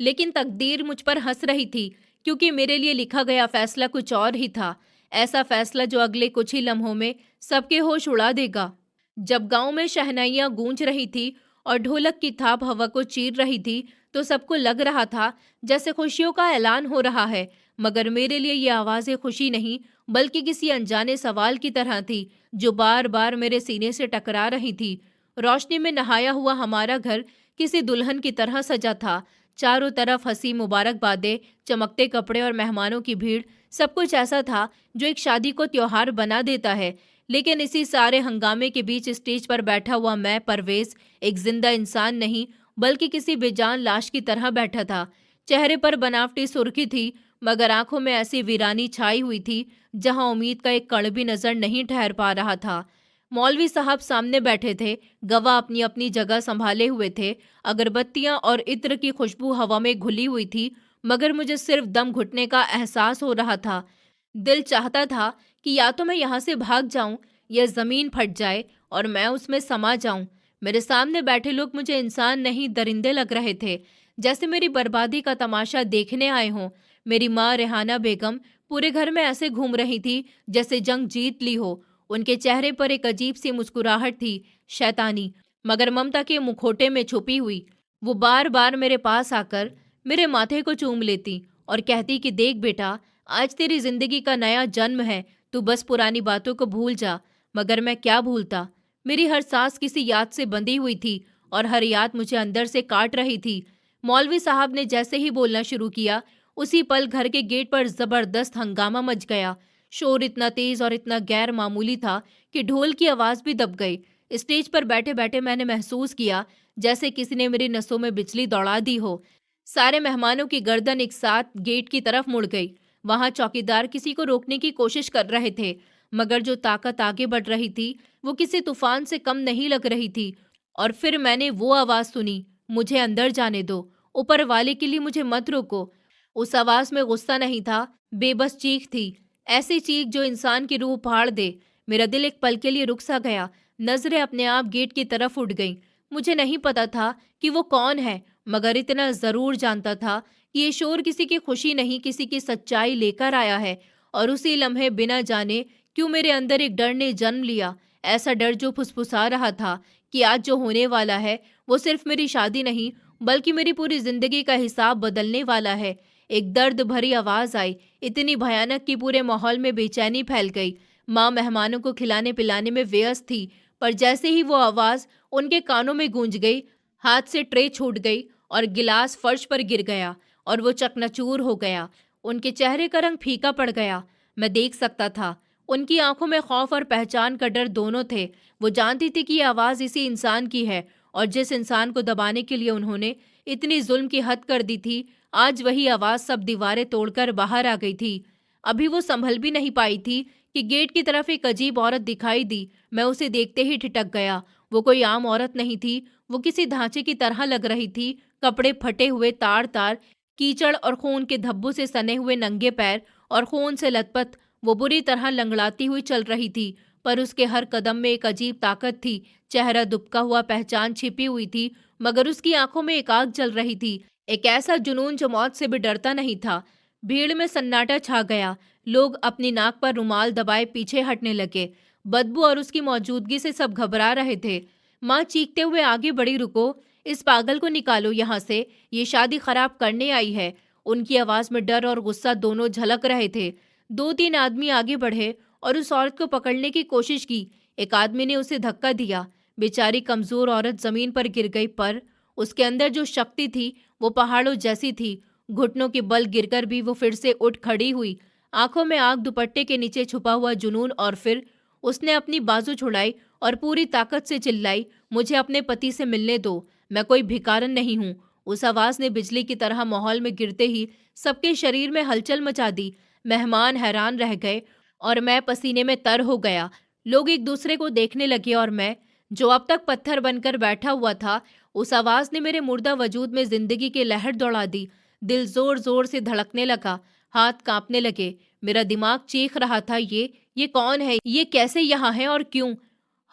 लेकिन तकदीर मुझ पर हंस रही थी, क्योंकि मेरे लिए लिखा गया फैसला कुछ और ही था। ऐसा फैसला जो अगले कुछ ही लम्हों में सबके होश उड़ा देगा। जब गांव में शहनाइयां गूंज रही थी और ढोलक की थाप हवा को चीर रही थी, तो सबको लग रहा था जैसे खुशियों का ऐलान हो रहा है। मगर मेरे लिए ये आवाजें खुशी नहीं, बल्कि किसी अनजाने सवाल की तरह थी, जो बार बार मेरे सीने से टकरा रही थी। रोशनी में नहाया हुआ हमारा घर किसी दुल्हन की तरह सजा था। चारों तरफ हंसी, मुबारकबादें, चमकते कपड़े और मेहमानों की भीड़। सब कुछ ऐसा था जो एक शादी को त्योहार बना देता है। लेकिन इसी सारे हंगामे के बीच स्टेज पर बैठा हुआ मैं, परवेज, एक जिंदा इंसान नहीं, बल्कि किसी बेजान लाश की तरह बैठा था। चेहरे पर बनावटी सुर्खी थी, मगर आंखों में ऐसी वीरानी छाई हुई थी जहां उम्मीद का एक कण भी नजर नहीं ठहर पा रहा था। मौलवी साहब सामने बैठे थे। गवाह अपनी अपनी जगह संभाले हुए थे। अगरबत्तियां और इत्र की खुशबू हवा में घुली हुई थी, मगर मुझे सिर्फ दम घुटने का एहसास हो रहा था। दिल चाहता था कि या तो मैं यहाँ से भाग जाऊं या जमीन फट जाए और मैं उसमें समा जाऊं। मेरे सामने बैठे लोग मुझे इंसान नहीं, दरिंदे लग रहे थे, जैसे मेरी बर्बादी का तमाशा देखने आए हों। मेरी माँ रेहाना बेगम पूरे घर में ऐसे घूम रही थी जैसे जंग जीत ली हो। उनके चेहरे पर एक अजीब सी मुस्कुराहट थी, शैतानी, मगर ममता के मुखौटे में छुपी हुई। वो बार बार मेरे पास आकर मेरे माथे को चूम लेती और कहती कि देख बेटा, आज तेरी जिंदगी का नया जन्म है, तू बस पुरानी बातों को भूल जा। मगर मैं क्या भूलता। मेरी हर सांस किसी याद से बंधी हुई थी और हर याद मुझे अंदर से काट रही थी। मौलवी साहब ने जैसे ही बोलना शुरू किया, उसी पल घर के गेट पर जबरदस्त हंगामा मच गया। शोर इतना तेज और इतना गैर मामूली था कि ढोल की आवाज भी दब गई। स्टेज पर बैठे बैठे मैंने महसूस किया जैसे किसी ने मेरी नसों में बिजली दौड़ा दी हो। सारे मेहमानों की गर्दन एक साथ गेट की तरफ मुड़ गई। वहां चौकीदार किसी को रोकने की कोशिश कर रहे थे, मगर जो ताकत आगे बढ़ रही थी वो किसी तूफान से कम नहीं लग रही थी। और फिर मैंने वो आवाज सुनी, मुझे अंदर जाने दो, ऊपर वाले के लिए मुझे मत रोको। उस आवाज में गुस्सा नहीं था, बेबस चीख थी, ऐसी चीख जो इंसान की रूह फाड़ दे। मेरा दिल एक पल के लिए रुक सा गया। नजरें अपने आप गेट की तरफ उठ गईं। मुझे नहीं पता था कि वो कौन है, मगर इतना जरूर जानता था कि ये शोर किसी की खुशी नहीं, किसी की सच्चाई लेकर आया है। और उसी लम्हे बिना जाने क्यों मेरे अंदर एक डर ने जन्म लिया। ऐसा डर जो फुसफुसा रहा था कि आज जो होने वाला है वो सिर्फ मेरी शादी नहीं, बल्कि मेरी पूरी जिंदगी का हिसाब बदलने वाला है। एक दर्द भरी आवाज आई, इतनी भयानक कि पूरे माहौल में बेचैनी फैल गई। माँ मेहमानों को खिलाने पिलाने में व्यस्त थी, पर जैसे ही वो आवाज उनके कानों में गूंज गई, हाथ से ट्रे छूट गई और गिलास फर्श पर गिर गया और वो चकनाचूर हो गया। उनके चेहरे का रंग फीका पड़ गया। मैं देख सकता था, उनकी आंखों में खौफ और पहचान का डर दोनों थे। वो जानती थी कि ये आवाज इसी इंसान की है, और जिस इंसान को दबाने के लिए उन्होंने इतनी जुल्म की हद कर दी थी, आज वही आवाज सब दीवारें तोड़कर बाहर आ गई थी। अभी वो संभल भी नहीं पाई थी कि गेट की तरफ एक अजीब औरत दिखाई दी। मैं उसे देखते ही ठिठक गया। वो कोई आम औरत नहीं थी, वो किसी ढांचे की तरह लग रही थी। कपड़े फटे हुए, तार तार, कीचड़ और खून के धब्बों से सने हुए नंगे पैर और खून से लथपथ, वो बुरी तरह लंगड़ाती हुई चल रही थी। पर उसके हर कदम में एक अजीब ताकत थी। चेहरा दुबका हुआ, पहचान छिपी हुई थी, मगर उसकी आंखों में एक आग जल रही थी, एक ऐसा जुनून जो मौत से भी डरता नहीं था। भीड़ में सन्नाटा छा गया। लोग अपनी नाक पर रुमाल दबाए पीछे हटने लगे। बदबू और उसकी मौजूदगी से सब घबरा रहे थे। माँ चीखते हुए आगे बढ़ी, रुको, इस पागल को निकालो यहाँ से, ये शादी खराब करने आई है। उनकी आवाज में डर और गुस्सा दोनों झलक रहे थे। 2-3 आदमी आगे बढ़े और उस औरत को पकड़ने की कोशिश की। एक आदमी ने उसे धक्का दिया। बेचारी कमजोर औरत जमीन पर गिर गई, पर उसके अंदर जो शक्ति थी वो पहाड़ों जैसी थी। घुटनों के बल गिरकर भी वो फिर से उठ खड़ी हुई। आंखों में आग, दुपट्टे के नीचे छुपा हुआ जुनून। और फिर उसने अपनी बाजू छुड़ाई और पूरी ताकत से चिल्लाई, मुझे अपने पति से मिलने दो, मैं कोई भिखारन नहीं हूँ। उस आवाज ने बिजली की तरह माहौल में गिरते ही सबके शरीर में हलचल मचा दी। मेहमान हैरान रह गए और मैं पसीने में तर हो गया। लोग एक दूसरे को देखने लगे और मैं, जो अब तक पत्थर बनकर बैठा हुआ था, उस आवाज ने मेरे मुर्दा वजूद में जिंदगी की लहर दौड़ा दी। दिल जोर जोर से धड़कने लगा, हाथ कांपने लगे। मेरा दिमाग चीख रहा था, ये कौन है, ये कैसे यहाँ है और क्यों?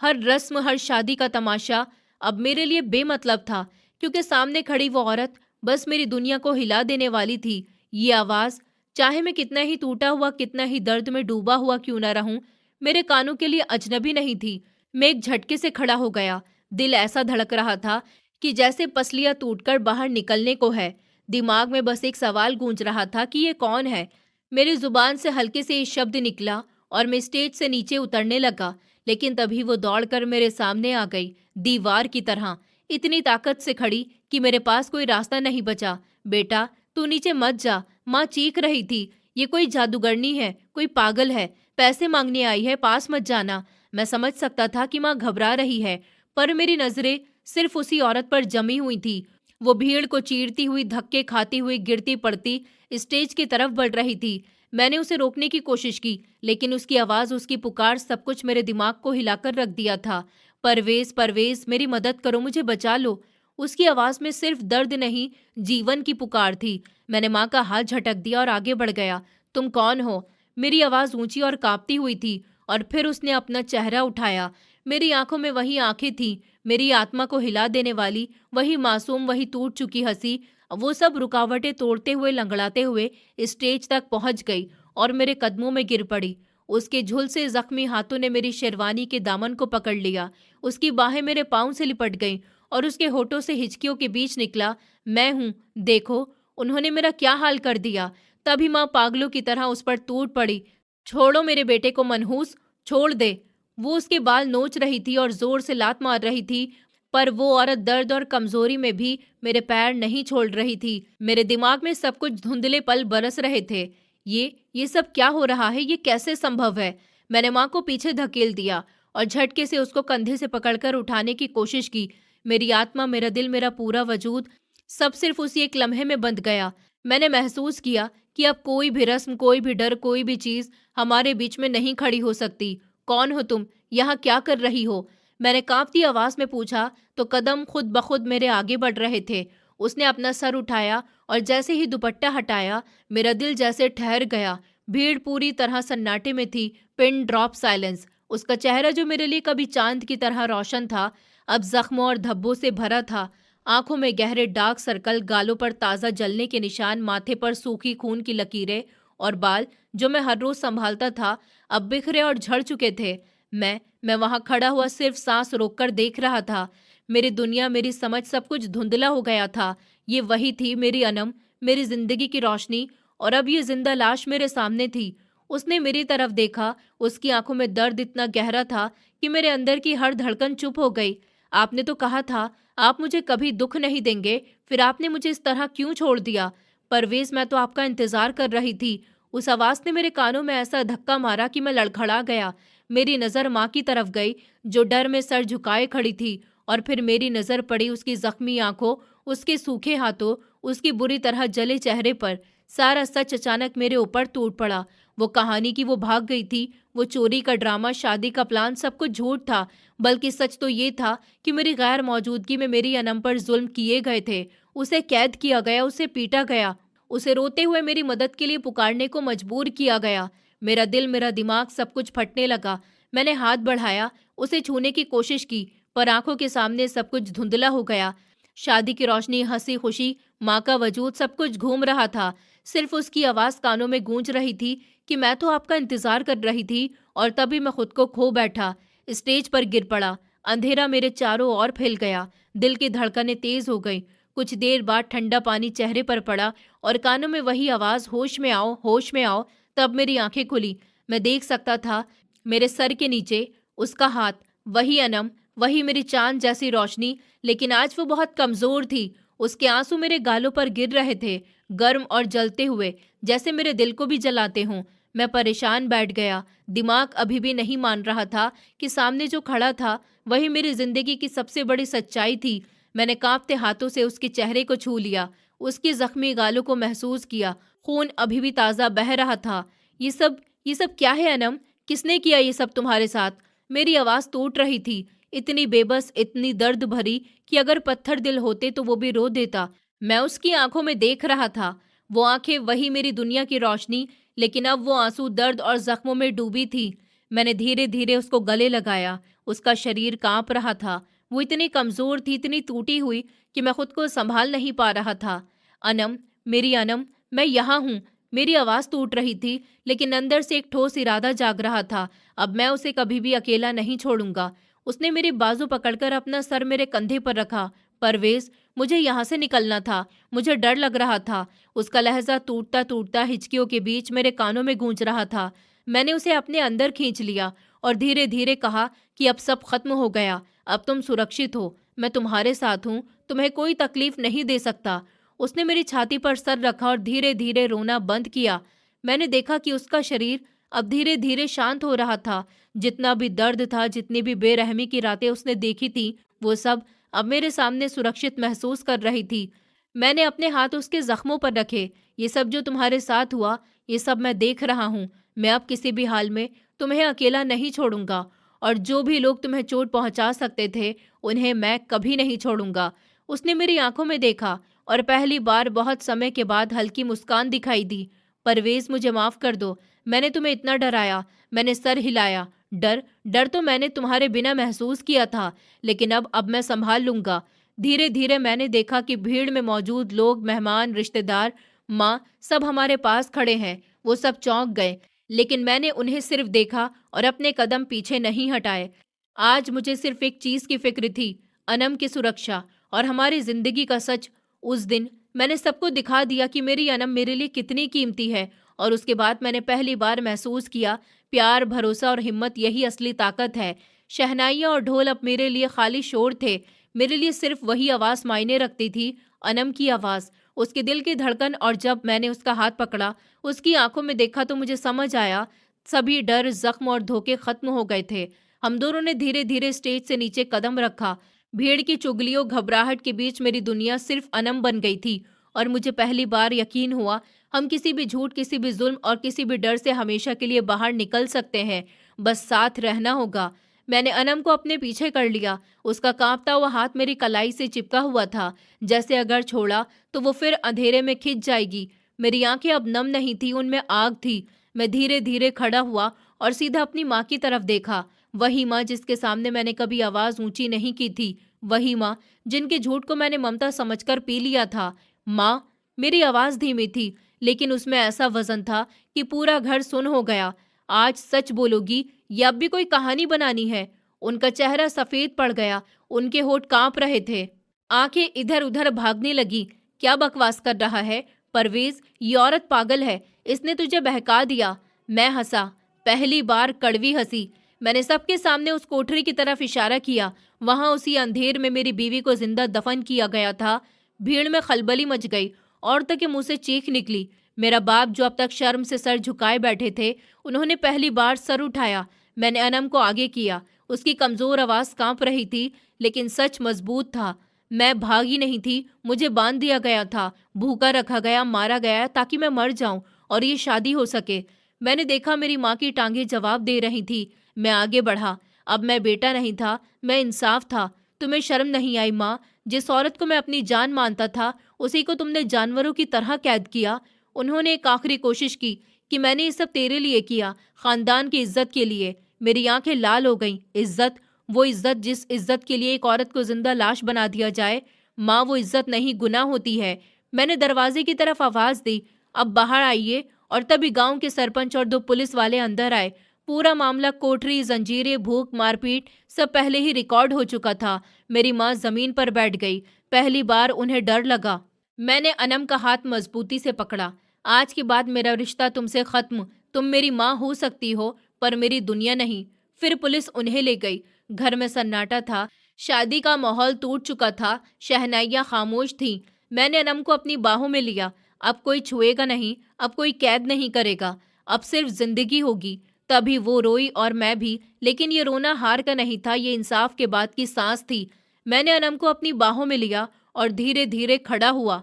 हर रस्म, हर शादी का तमाशा अब मेरे लिए बेमतलब था, क्योंकि सामने खड़ी वो औरत बस मेरी दुनिया को हिला देने वाली थी। ये आवाज, चाहे मैं कितना ही टूटा हुआ, कितना ही दर्द में डूबा हुआ क्यों न रहूं, मेरे कानों के लिए अजनबी नहीं थी। मैं एक झटके से खड़ा हो गया। दिल ऐसा धड़क रहा था कि जैसे पसलियां टूटकर बाहर निकलने को है। दिमाग में बस एक सवाल गूंज रहा था कि ये कौन है। मेरी जुबान से हल्के से ये शब्द निकला और मैं स्टेज से नीचे उतरने लगा, लेकिन तभी वो दौड़कर मेरे सामने आ गई, दीवार की तरह, इतनी ताकत से खड़ी कि मेरे पास कोई रास्ता नहीं बचा। बेटा, तू नीचे मत जा, माँ चीख रही थी। ये कोई जादूगरनी है, कोई पागल है, पैसे मांगने आई है, पास मत जाना। मैं समझ सकता था कि माँ घबरा रही है, पर मेरी नजरें सिर्फ उसी औरत पर जमी हुई थी। वो भीड़ को चीरती हुई, धक्के खाती हुई, गिरती पड़ती स्टेज की तरफ बढ़ रही थी। मैंने उसे रोकने की कोशिश की, लेकिन उसकी आवाज, उसकी पुकार, सब कुछ मेरे दिमाग को हिलाकर रख दिया था। परवेज, परवेज, मेरी मदद करो, मुझे बचा लो। उसकी आवाज में सिर्फ दर्द नहीं, जीवन की पुकार थी। मैंने माँ का हाथ झटक दिया और आगे बढ़ गया। तुम कौन हो? मेरी आवाज ऊंची और कांपती हुई थी। और फिर उसने अपना चेहरा उठाया। मेरी आंखों में वही आंखें थीं, मेरी आत्मा को हिला देने वाली, वही मासूम, वही टूट चुकी हंसी। वो सब रुकावटें तोड़ते हुए, लंगड़ाते हुए स्टेज तक पहुंच गई और मेरे कदमों में गिर पड़ी। उसके झुलसे जख्मी हाथों ने मेरी शेरवानी के दामन को पकड़ लिया। उसकी बाहें मेरे पांव से लिपट गईं और उसके होठों से हिचकियों के बीच निकला, मैं हूं, देखो, उन्होंने मेरा क्या हाल कर दिया। तभी माँ पागलों की तरह उस पर टूट पड़ी। छोड़ो मेरे बेटे को मनहूस, छोड़ दे। वो उसके बाल नोच रही थी और जोर से लात मार रही थी, पर वो औरत दर्द और कमजोरी में भी मेरे पैर नहीं छोड़ रही थी। मेरे दिमाग में सब कुछ धुंधले पल बरस रहे थे। ये सब क्या हो रहा है? ये कैसे संभव है? मैंने माँ को पीछे धकेल दिया और झटके से उसको कंधे से पकड़कर उठाने की कोशिश की। मेरी आत्मा, मेरा दिल, मेरा पूरा वजूद, सब सिर्फ उसी एक लम्हे में बंध गया। मैंने महसूस किया कि अब कोई भी रस्म, कोई भी डर, कोई भी चीज हमारे बीच में नहीं खड़ी हो सकती। कौन हो तुम? यहाँ क्या कर रही हो? मैंने कांपती आवाज में पूछा तो कदम खुद ब खुद मेरे आगे बढ़ रहे थे। उसने अपना सर उठाया और जैसे ही दुपट्टा हटाया, मेरा दिल जैसे ठहर गया। भीड़ पूरी तरह सन्नाटे में थी, पिन ड्रॉप साइलेंस। उसका चेहरा, जो मेरे लिए कभी चांद की तरह रोशन था, अब जख्मों और धब्बों से भरा था। आंखों में गहरे डार्क सर्कल, गालों पर ताज़ा जलने के निशान, माथे पर सूखी खून की लकीरें, और बाल, जो मैं हर रोज संभालता था, अब बिखरे और झड़ चुके थे। मैं वहां खड़ा हुआ सिर्फ सांस रोककर देख रहा था। मेरी दुनिया, मेरी समझ, सब कुछ धुंधला हो गया था। ये वही थी मेरी अनम, मेरी जिंदगी की रोशनी, और अब ये जिंदा लाश मेरे सामने थी। उसने मेरी तरफ देखा। उसकी आंखों में दर्द इतना गहरा था कि मेरे अंदर की हर धड़कन चुप हो गई। आपने तो कहा था आप मुझे कभी दुख नहीं देंगे, फिर आपने मुझे इस तरह क्यों छोड़ दिया? परवेज, मैं तो आपका इंतजार कर रही थी। उस आवाज ने मेरे कानों में ऐसा धक्का मारा कि मैं लड़खड़ा गया। मेरी नजर माँ की तरफ गई, जो डर में सर झुकाए खड़ी थी, और फिर मेरी नजर पड़ी उसकी जख्मी आंखों, उसके सूखे हाथों, उसकी बुरी तरह जले चेहरे पर। सारा सच अचानक मेरे ऊपर टूट पड़ा। वो कहानी कि वो भाग गई थी, वो चोरी का ड्रामा, शादी का प्लान, सब कुछ झूठ था। बल्कि सच तो ये था कि मेरी गैर मौजूदगी में मेरी अनम पर जुल्म किए गए थे। उसे कैद किया गया, उसे पीटा गया, उसे रोते हुए मेरी मदद के लिए पुकारने को मजबूर किया गया। मेरा दिल, मेरा दिमाग, सब कुछ फटने लगा। मैंने हाथ बढ़ाया, उसे छूने की कोशिश की, पर आंखों के सामने सब कुछ धुंधला हो गया। शादी की रोशनी, हंसी खुशी, माँ का वजूद, सब कुछ घूम रहा था। सिर्फ उसकी आवाज़ कानों में गूंज रही थी कि मैं तो आपका इंतजार कर रही थी। और तभी मैं खुद को खो बैठा, स्टेज पर गिर पड़ा। अंधेरा मेरे चारों ओर फैल गया, दिल की धड़कनें तेज हो गई। कुछ देर बाद ठंडा पानी चेहरे पर पड़ा और कानों में वही आवाज़, होश में आओ, होश में आओ। तब मेरी आंखें खुली। मैं देख सकता था मेरे सर के नीचे उसका हाथ, वही अनम, वही मेरी चांद जैसी रोशनी, लेकिन आज वो बहुत कमजोर थी। उसके आंसू मेरे गालों पर गिर रहे थे, गर्म और जलते हुए, जैसे मेरे दिल को भी जलाते हों। मैं परेशान बैठ गया। दिमाग अभी भी नहीं मान रहा था कि सामने जो खड़ा था वही मेरी जिंदगी की सबसे बड़ी सच्चाई थी। मैंने कांपते हाथों से उसके चेहरे को छू लिया, उसकी जख्मी गालों को महसूस किया। खून अभी भी ताज़ा बह रहा था। ये सब क्या है अनम? किसने किया ये सब तुम्हारे साथ? मेरी आवाज़ टूट रही थी, इतनी बेबस, इतनी दर्द भरी कि अगर पत्थर दिल होते तो वो भी रो देता। मैं उसकी आंखों में देख रहा था, वो आंखें वही मेरी दुनिया की रोशनी, लेकिन अब वो आंसू दर्द और जख्मों में डूबी थी। मैंने धीरे धीरे उसको गले लगाया। उसका शरीर कांप रहा था। वो इतनी कमजोर थी, इतनी टूटी हुई कि मैं खुद को संभाल नहीं पा रहा था। अनम, मेरी अनम, मैं यहाँ हूँ। मेरी आवाज़ टूट रही थी, लेकिन अंदर से एक ठोस इरादा जाग रहा था। अब मैं उसे कभी भी अकेला नहीं छोड़ूंगा। उसने मेरी बाजू पकड़कर अपना सर मेरे कंधे पर रखा। परवेज, मुझे यहाँ से निकलना था। मुझे डर लग रहा था। उसका लहजा टूटता टूटता हिचकियों के बीच मेरे कानों में गूंज रहा था। मैंने उसे अपने अंदर खींच लिया और धीरे धीरे कहा कि अब सब खत्म हो गया। अब तुम सुरक्षित हो। मैं तुम्हारे साथ हूँ। तुम्हें कोई तकलीफ नहीं दे सकता। उसने मेरी छाती पर सर रखा और धीरे धीरे रोना बंद किया। मैंने देखा कि उसका शरीर अब धीरे धीरे शांत हो रहा था। जितना भी दर्द था, जितनी भी बेरहमी की रातें उसने देखी थी, वो सब अब मेरे सामने सुरक्षित महसूस कर रही थी। मैंने अपने हाथ उसके जख्मों पर रखे। ये सब जो तुम्हारे साथ हुआ, ये सब मैं देख रहा हूँ। मैं अब किसी भी हाल में तुम्हें अकेला नहीं छोड़ूंगा, और जो भी लोग तुम्हें चोट पहुंचा सकते थे, उन्हें मैं कभी नहीं छोड़ूंगा। उसने मेरी आंखों में देखा और पहली बार बहुत समय के बाद हल्की मुस्कान दिखाई दी। परवेज, मुझे माफ कर दो। मैंने तुम्हें इतना डराया। मैंने सर हिलाया। डर डर तो मैंने तुम्हारे बिना महसूस किया था, लेकिन अब मैं संभाल लूंगा। धीरे धीरे मैंने देखा कि भीड़ में मौजूद लोग, मेहमान, रिश्तेदार, माँ, सब हमारे पास खड़े हैं। वो सब चौंक गए, लेकिन मैंने उन्हें सिर्फ देखा और अपने कदम पीछे नहीं हटाए। आज मुझे सिर्फ एक चीज की फिक्र थी, अनम की सुरक्षा और हमारी जिंदगी का सच। उस दिन मैंने सबको दिखा दिया कि मेरी अनम मेरे लिए कितनी कीमती है, और उसके बाद मैंने पहली बार महसूस किया, प्यार, भरोसा और हिम्मत यही असली ताकत है। शहनाइयाँ और ढोल अब मेरे लिए खाली शोर थे। मेरे लिए सिर्फ वही आवाज़ मायने रखती थी, अनम की आवाज़, उसके दिल की धड़कन। और जब मैंने उसका हाथ पकड़ा, उसकी आंखों में देखा, तो मुझे समझ आया सभी डर, जख्म और धोखे खत्म हो गए थे। हम दोनों ने धीरे धीरे स्टेज से नीचे कदम रखा। भीड़ की चुगलियों, घबराहट के बीच मेरी दुनिया सिर्फ अनम बन गई थी, और मुझे पहली बार यकीन हुआ हम किसी भी झूठ, किसी भी जुल्म और किसी भी डर से हमेशा के लिए बाहर निकल सकते हैं। बस साथ रहना होगा। मैंने अनम को अपने पीछे कर लिया। उसका कांपता हुआ हाथ मेरी कलाई से चिपका हुआ था, जैसे अगर छोड़ा तो वो फिर अंधेरे में खिंच जाएगी। मेरी आंखें अब नम नहीं थी, उनमें आग थी। मैं धीरे धीरे खड़ा हुआ और सीधा अपनी माँ की तरफ देखा। वही माँ जिसके सामने मैंने कभी आवाज़ ऊंची नहीं की थी, वही माँ जिनके झूठ को मैंने ममता समझकर पी लिया था। माँ, मेरी आवाज़ धीमी थी, लेकिन उसमें ऐसा वजन था कि पूरा घर सुन हो गया। आज सच बोलोगी या अब भी कोई कहानी बनानी है? उनका चेहरा सफ़ेद पड़ गया, उनके होठ कांप रहे थे, आंखें इधर उधर भागने लगी। क्या बकवास कर रहा है परवेज? ये औरत पागल है, इसने तुझे बहका दिया। मैं हंसा, पहली बार कड़वी हंसी। मैंने सबके सामने उस कोठरी की तरफ इशारा किया। वहां उसी अंधेर में मेरी बीवी को जिंदा दफन किया गया था। भीड़ में खलबली मच गई। औरतों के मुंह से चीख निकली। मेरा बाप, जो अब तक शर्म से सर झुकाए बैठे थे, उन्होंने पहली बार सर उठाया। मैंने अनम को आगे किया। उसकी कमजोर आवाज कांप रही थी, लेकिन सच मजबूत था। मैं भागी नहीं थी, मुझे बांध दिया गया था, भूखा रखा गया, मारा गया ताकि मैं मर जाऊं और ये शादी हो सके। मैंने देखा मेरी माँ की टांगें जवाब दे रही थी। मैं आगे बढ़ा। अब मैं बेटा नहीं था, मैं इंसाफ था। तुम्हें शर्म नहीं आई माँ? जिस औरत को मैं अपनी जान मानता था, उसी को तुमने जानवरों की तरह कैद किया। उन्होंने एक आखिरी कोशिश की कि मैंने ये सब तेरे लिए किया, खानदान की इज्जत के लिए। मेरी आंखें लाल हो गईं। इज्जत, वो इज्जत जिस इज्जत के लिए एक औरत को जिंदा लाश बना दिया जाए। माँ, वो इज्जत नहीं, गुनाह होती है। मैंने दरवाजे की तरफ आवाज दी, अब बाहर आइए। और तभी गांव के सरपंच और 2 पुलिस वाले अंदर आए। पूरा मामला, कोठरी, जंजीरें, भूख, मारपीट, सब पहले ही रिकॉर्ड हो चुका था। मेरी माँ जमीन पर बैठ गई। पहली बार उन्हें डर लगा। मैंने अनम का हाथ मजबूती से पकड़ा। आज के बाद मेरा रिश्ता तुमसे खत्म। तुम मेरी माँ हो सकती हो, पर मेरी दुनिया नहीं। फिर पुलिस उन्हें ले गई। घर में सन्नाटा था। शादी का माहौल टूट चुका था। शहनाइयाँ खामोश थीं। मैंने अनम को अपनी बाहों में लिया। अब कोई छुएगा नहीं, अब कोई कैद नहीं करेगा, अब सिर्फ जिंदगी होगी। तभी वो रोई और मैं भी, लेकिन ये रोना हार का नहीं था, ये इंसाफ के बाद की सांस थी। मैंने अनम को अपनी बाहों में लिया और धीरे धीरे खड़ा हुआ।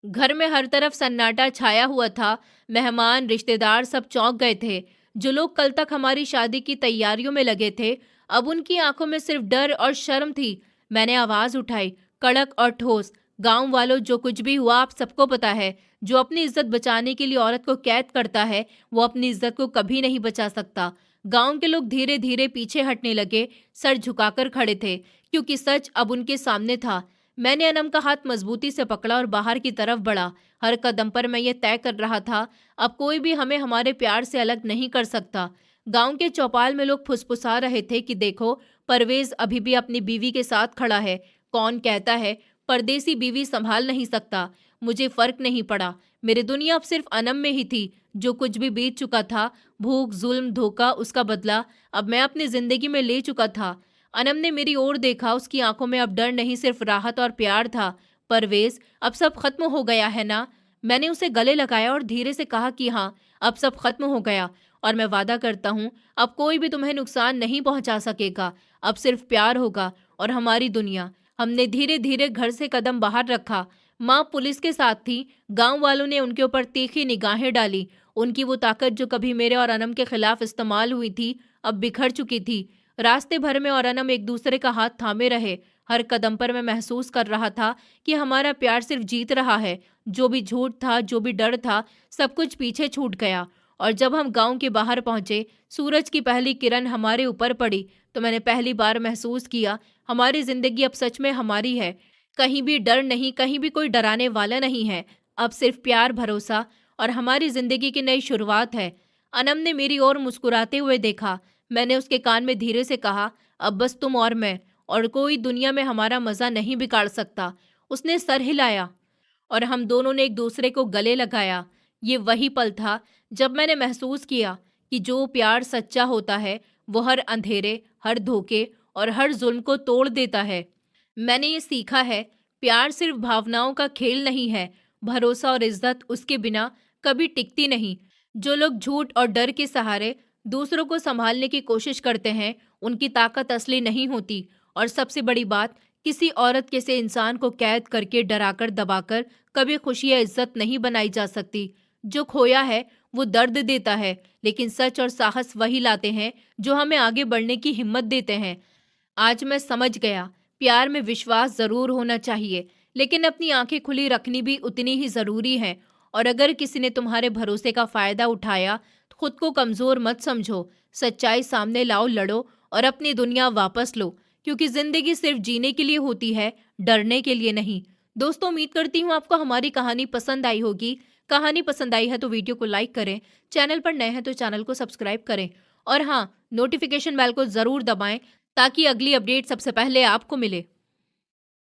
घर में हर तरफ सन्नाटा छाया हुआ था। मेहमान, रिश्तेदार सब चौंक गए थे। जो लोग कल तक हमारी शादी की तैयारियों में लगे थे, अब उनकी आंखों में सिर्फ डर और शर्म थी। मैंने आवाज उठाई, कड़क और ठोस, गांव वालों, जो कुछ भी हुआ आप सबको पता है। जो अपनी इज्जत बचाने के लिए औरत को कैद करता है, वो अपनी इज्जत को कभी नहीं बचा सकता। गांव के लोग धीरे धीरे पीछे हटने लगे, सर झुकाकर खड़े थे, क्योंकि सच अब उनके सामने था। मैंने अनम का हाथ मजबूती से पकड़ा और बाहर की तरफ बढ़ा। हर कदम पर मैं ये तय कर रहा था, अब कोई भी हमें हमारे प्यार से अलग नहीं कर सकता। गांव के चौपाल में लोग फुसफुसा रहे थे कि देखो, परवेज अभी भी अपनी बीवी के साथ खड़ा है। कौन कहता है परदेसी बीवी संभाल नहीं सकता। मुझे फर्क नहीं पड़ा। मेरी दुनिया अब सिर्फ अनम में ही थी। जो कुछ भी बीत चुका था, भूख, जुल्म, धोखा, उसका बदला अब मैं अपनी जिंदगी में ले चुका था। अनम ने मेरी ओर देखा। उसकी आंखों में अब डर नहीं, सिर्फ राहत और प्यार था। परवेज, अब सब खत्म हो गया है ना? मैंने उसे गले लगाया और धीरे से कहा कि हाँ, अब सब खत्म हो गया। और मैं वादा करता हूँ, अब कोई भी तुम्हें नुकसान नहीं पहुंचा सकेगा। अब सिर्फ प्यार होगा और हमारी दुनिया। हमने धीरे धीरे घर से कदम बाहर रखा। माँ पुलिस के साथ थी। गांव वालों ने उनके ऊपर तीखी निगाहें डाली। उनकी वो ताकत जो कभी मेरे और अनम के खिलाफ इस्तेमाल हुई थी, अब बिखर चुकी थी। रास्ते भर में और अनम एक दूसरे का हाथ थामे रहे। हर कदम पर मैं महसूस कर रहा था कि हमारा प्यार सिर्फ जीत रहा है। जो भी झूठ था, जो भी डर था, सब कुछ पीछे छूट गया। और जब हम गांव के बाहर पहुंचे, सूरज की पहली किरण हमारे ऊपर पड़ी, तो मैंने पहली बार महसूस किया, हमारी जिंदगी अब सच में हमारी है। कहीं भी डर नहीं, कहीं भी कोई डराने वाला नहीं है। अब सिर्फ प्यार, भरोसा और हमारी जिंदगी की नई शुरुआत है। अनम ने मेरी ओर मुस्कुराते हुए देखा। मैंने उसके कान में धीरे से कहा, अब बस तुम और मैं, और कोई दुनिया में हमारा मजा नहीं बिगाड़ सकता। उसने सर हिलाया और हम दोनों ने एक दूसरे को गले लगाया। ये वही पल था जब मैंने महसूस किया कि जो प्यार सच्चा होता है, वो हर अंधेरे, हर धोखे और हर जुल्म को तोड़ देता है। मैंने ये सीखा है, प्यार सिर्फ भावनाओं का खेल नहीं है। भरोसा और इज्जत उसके बिना कभी टिकती नहीं। जो लोग झूठ और डर के सहारे दूसरों को संभालने की कोशिश करते हैं, उनकी ताकत असली नहीं होती। और सबसे बड़ी बात, किसी औरत के से इंसान को कैद करके, डराकर, दबाकर कभी खुशी या इज्जत नहीं बनाई जा सकती। जो खोया है वो दर्द देता है, लेकिन सच और साहस वही लाते हैं जो हमें आगे बढ़ने की हिम्मत देते हैं। आज मैं समझ गया, प्यार में विश्वास जरूर होना चाहिए, लेकिन अपनी आंखें खुली रखनी भी उतनी ही जरूरी है। और अगर किसी ने तुम्हारे भरोसे का फायदा उठाया, तो खुद को कमजोर मत समझो। सच्चाई सामने लाओ, लड़ो और अपनी दुनिया वापस लो, क्योंकि जिंदगी सिर्फ जीने के लिए होती है, डरने के लिए नहीं। दोस्तों, उम्मीद करती हूँ आपको हमारी कहानी पसंद आई होगी। कहानी पसंद आई है तो वीडियो को लाइक करें, चैनल पर नए हैं तो चैनल को सब्सक्राइब करें, और हाँ, नोटिफिकेशन बेल को जरूर दबाएं ताकि अगली अपडेट सबसे पहले आपको मिले।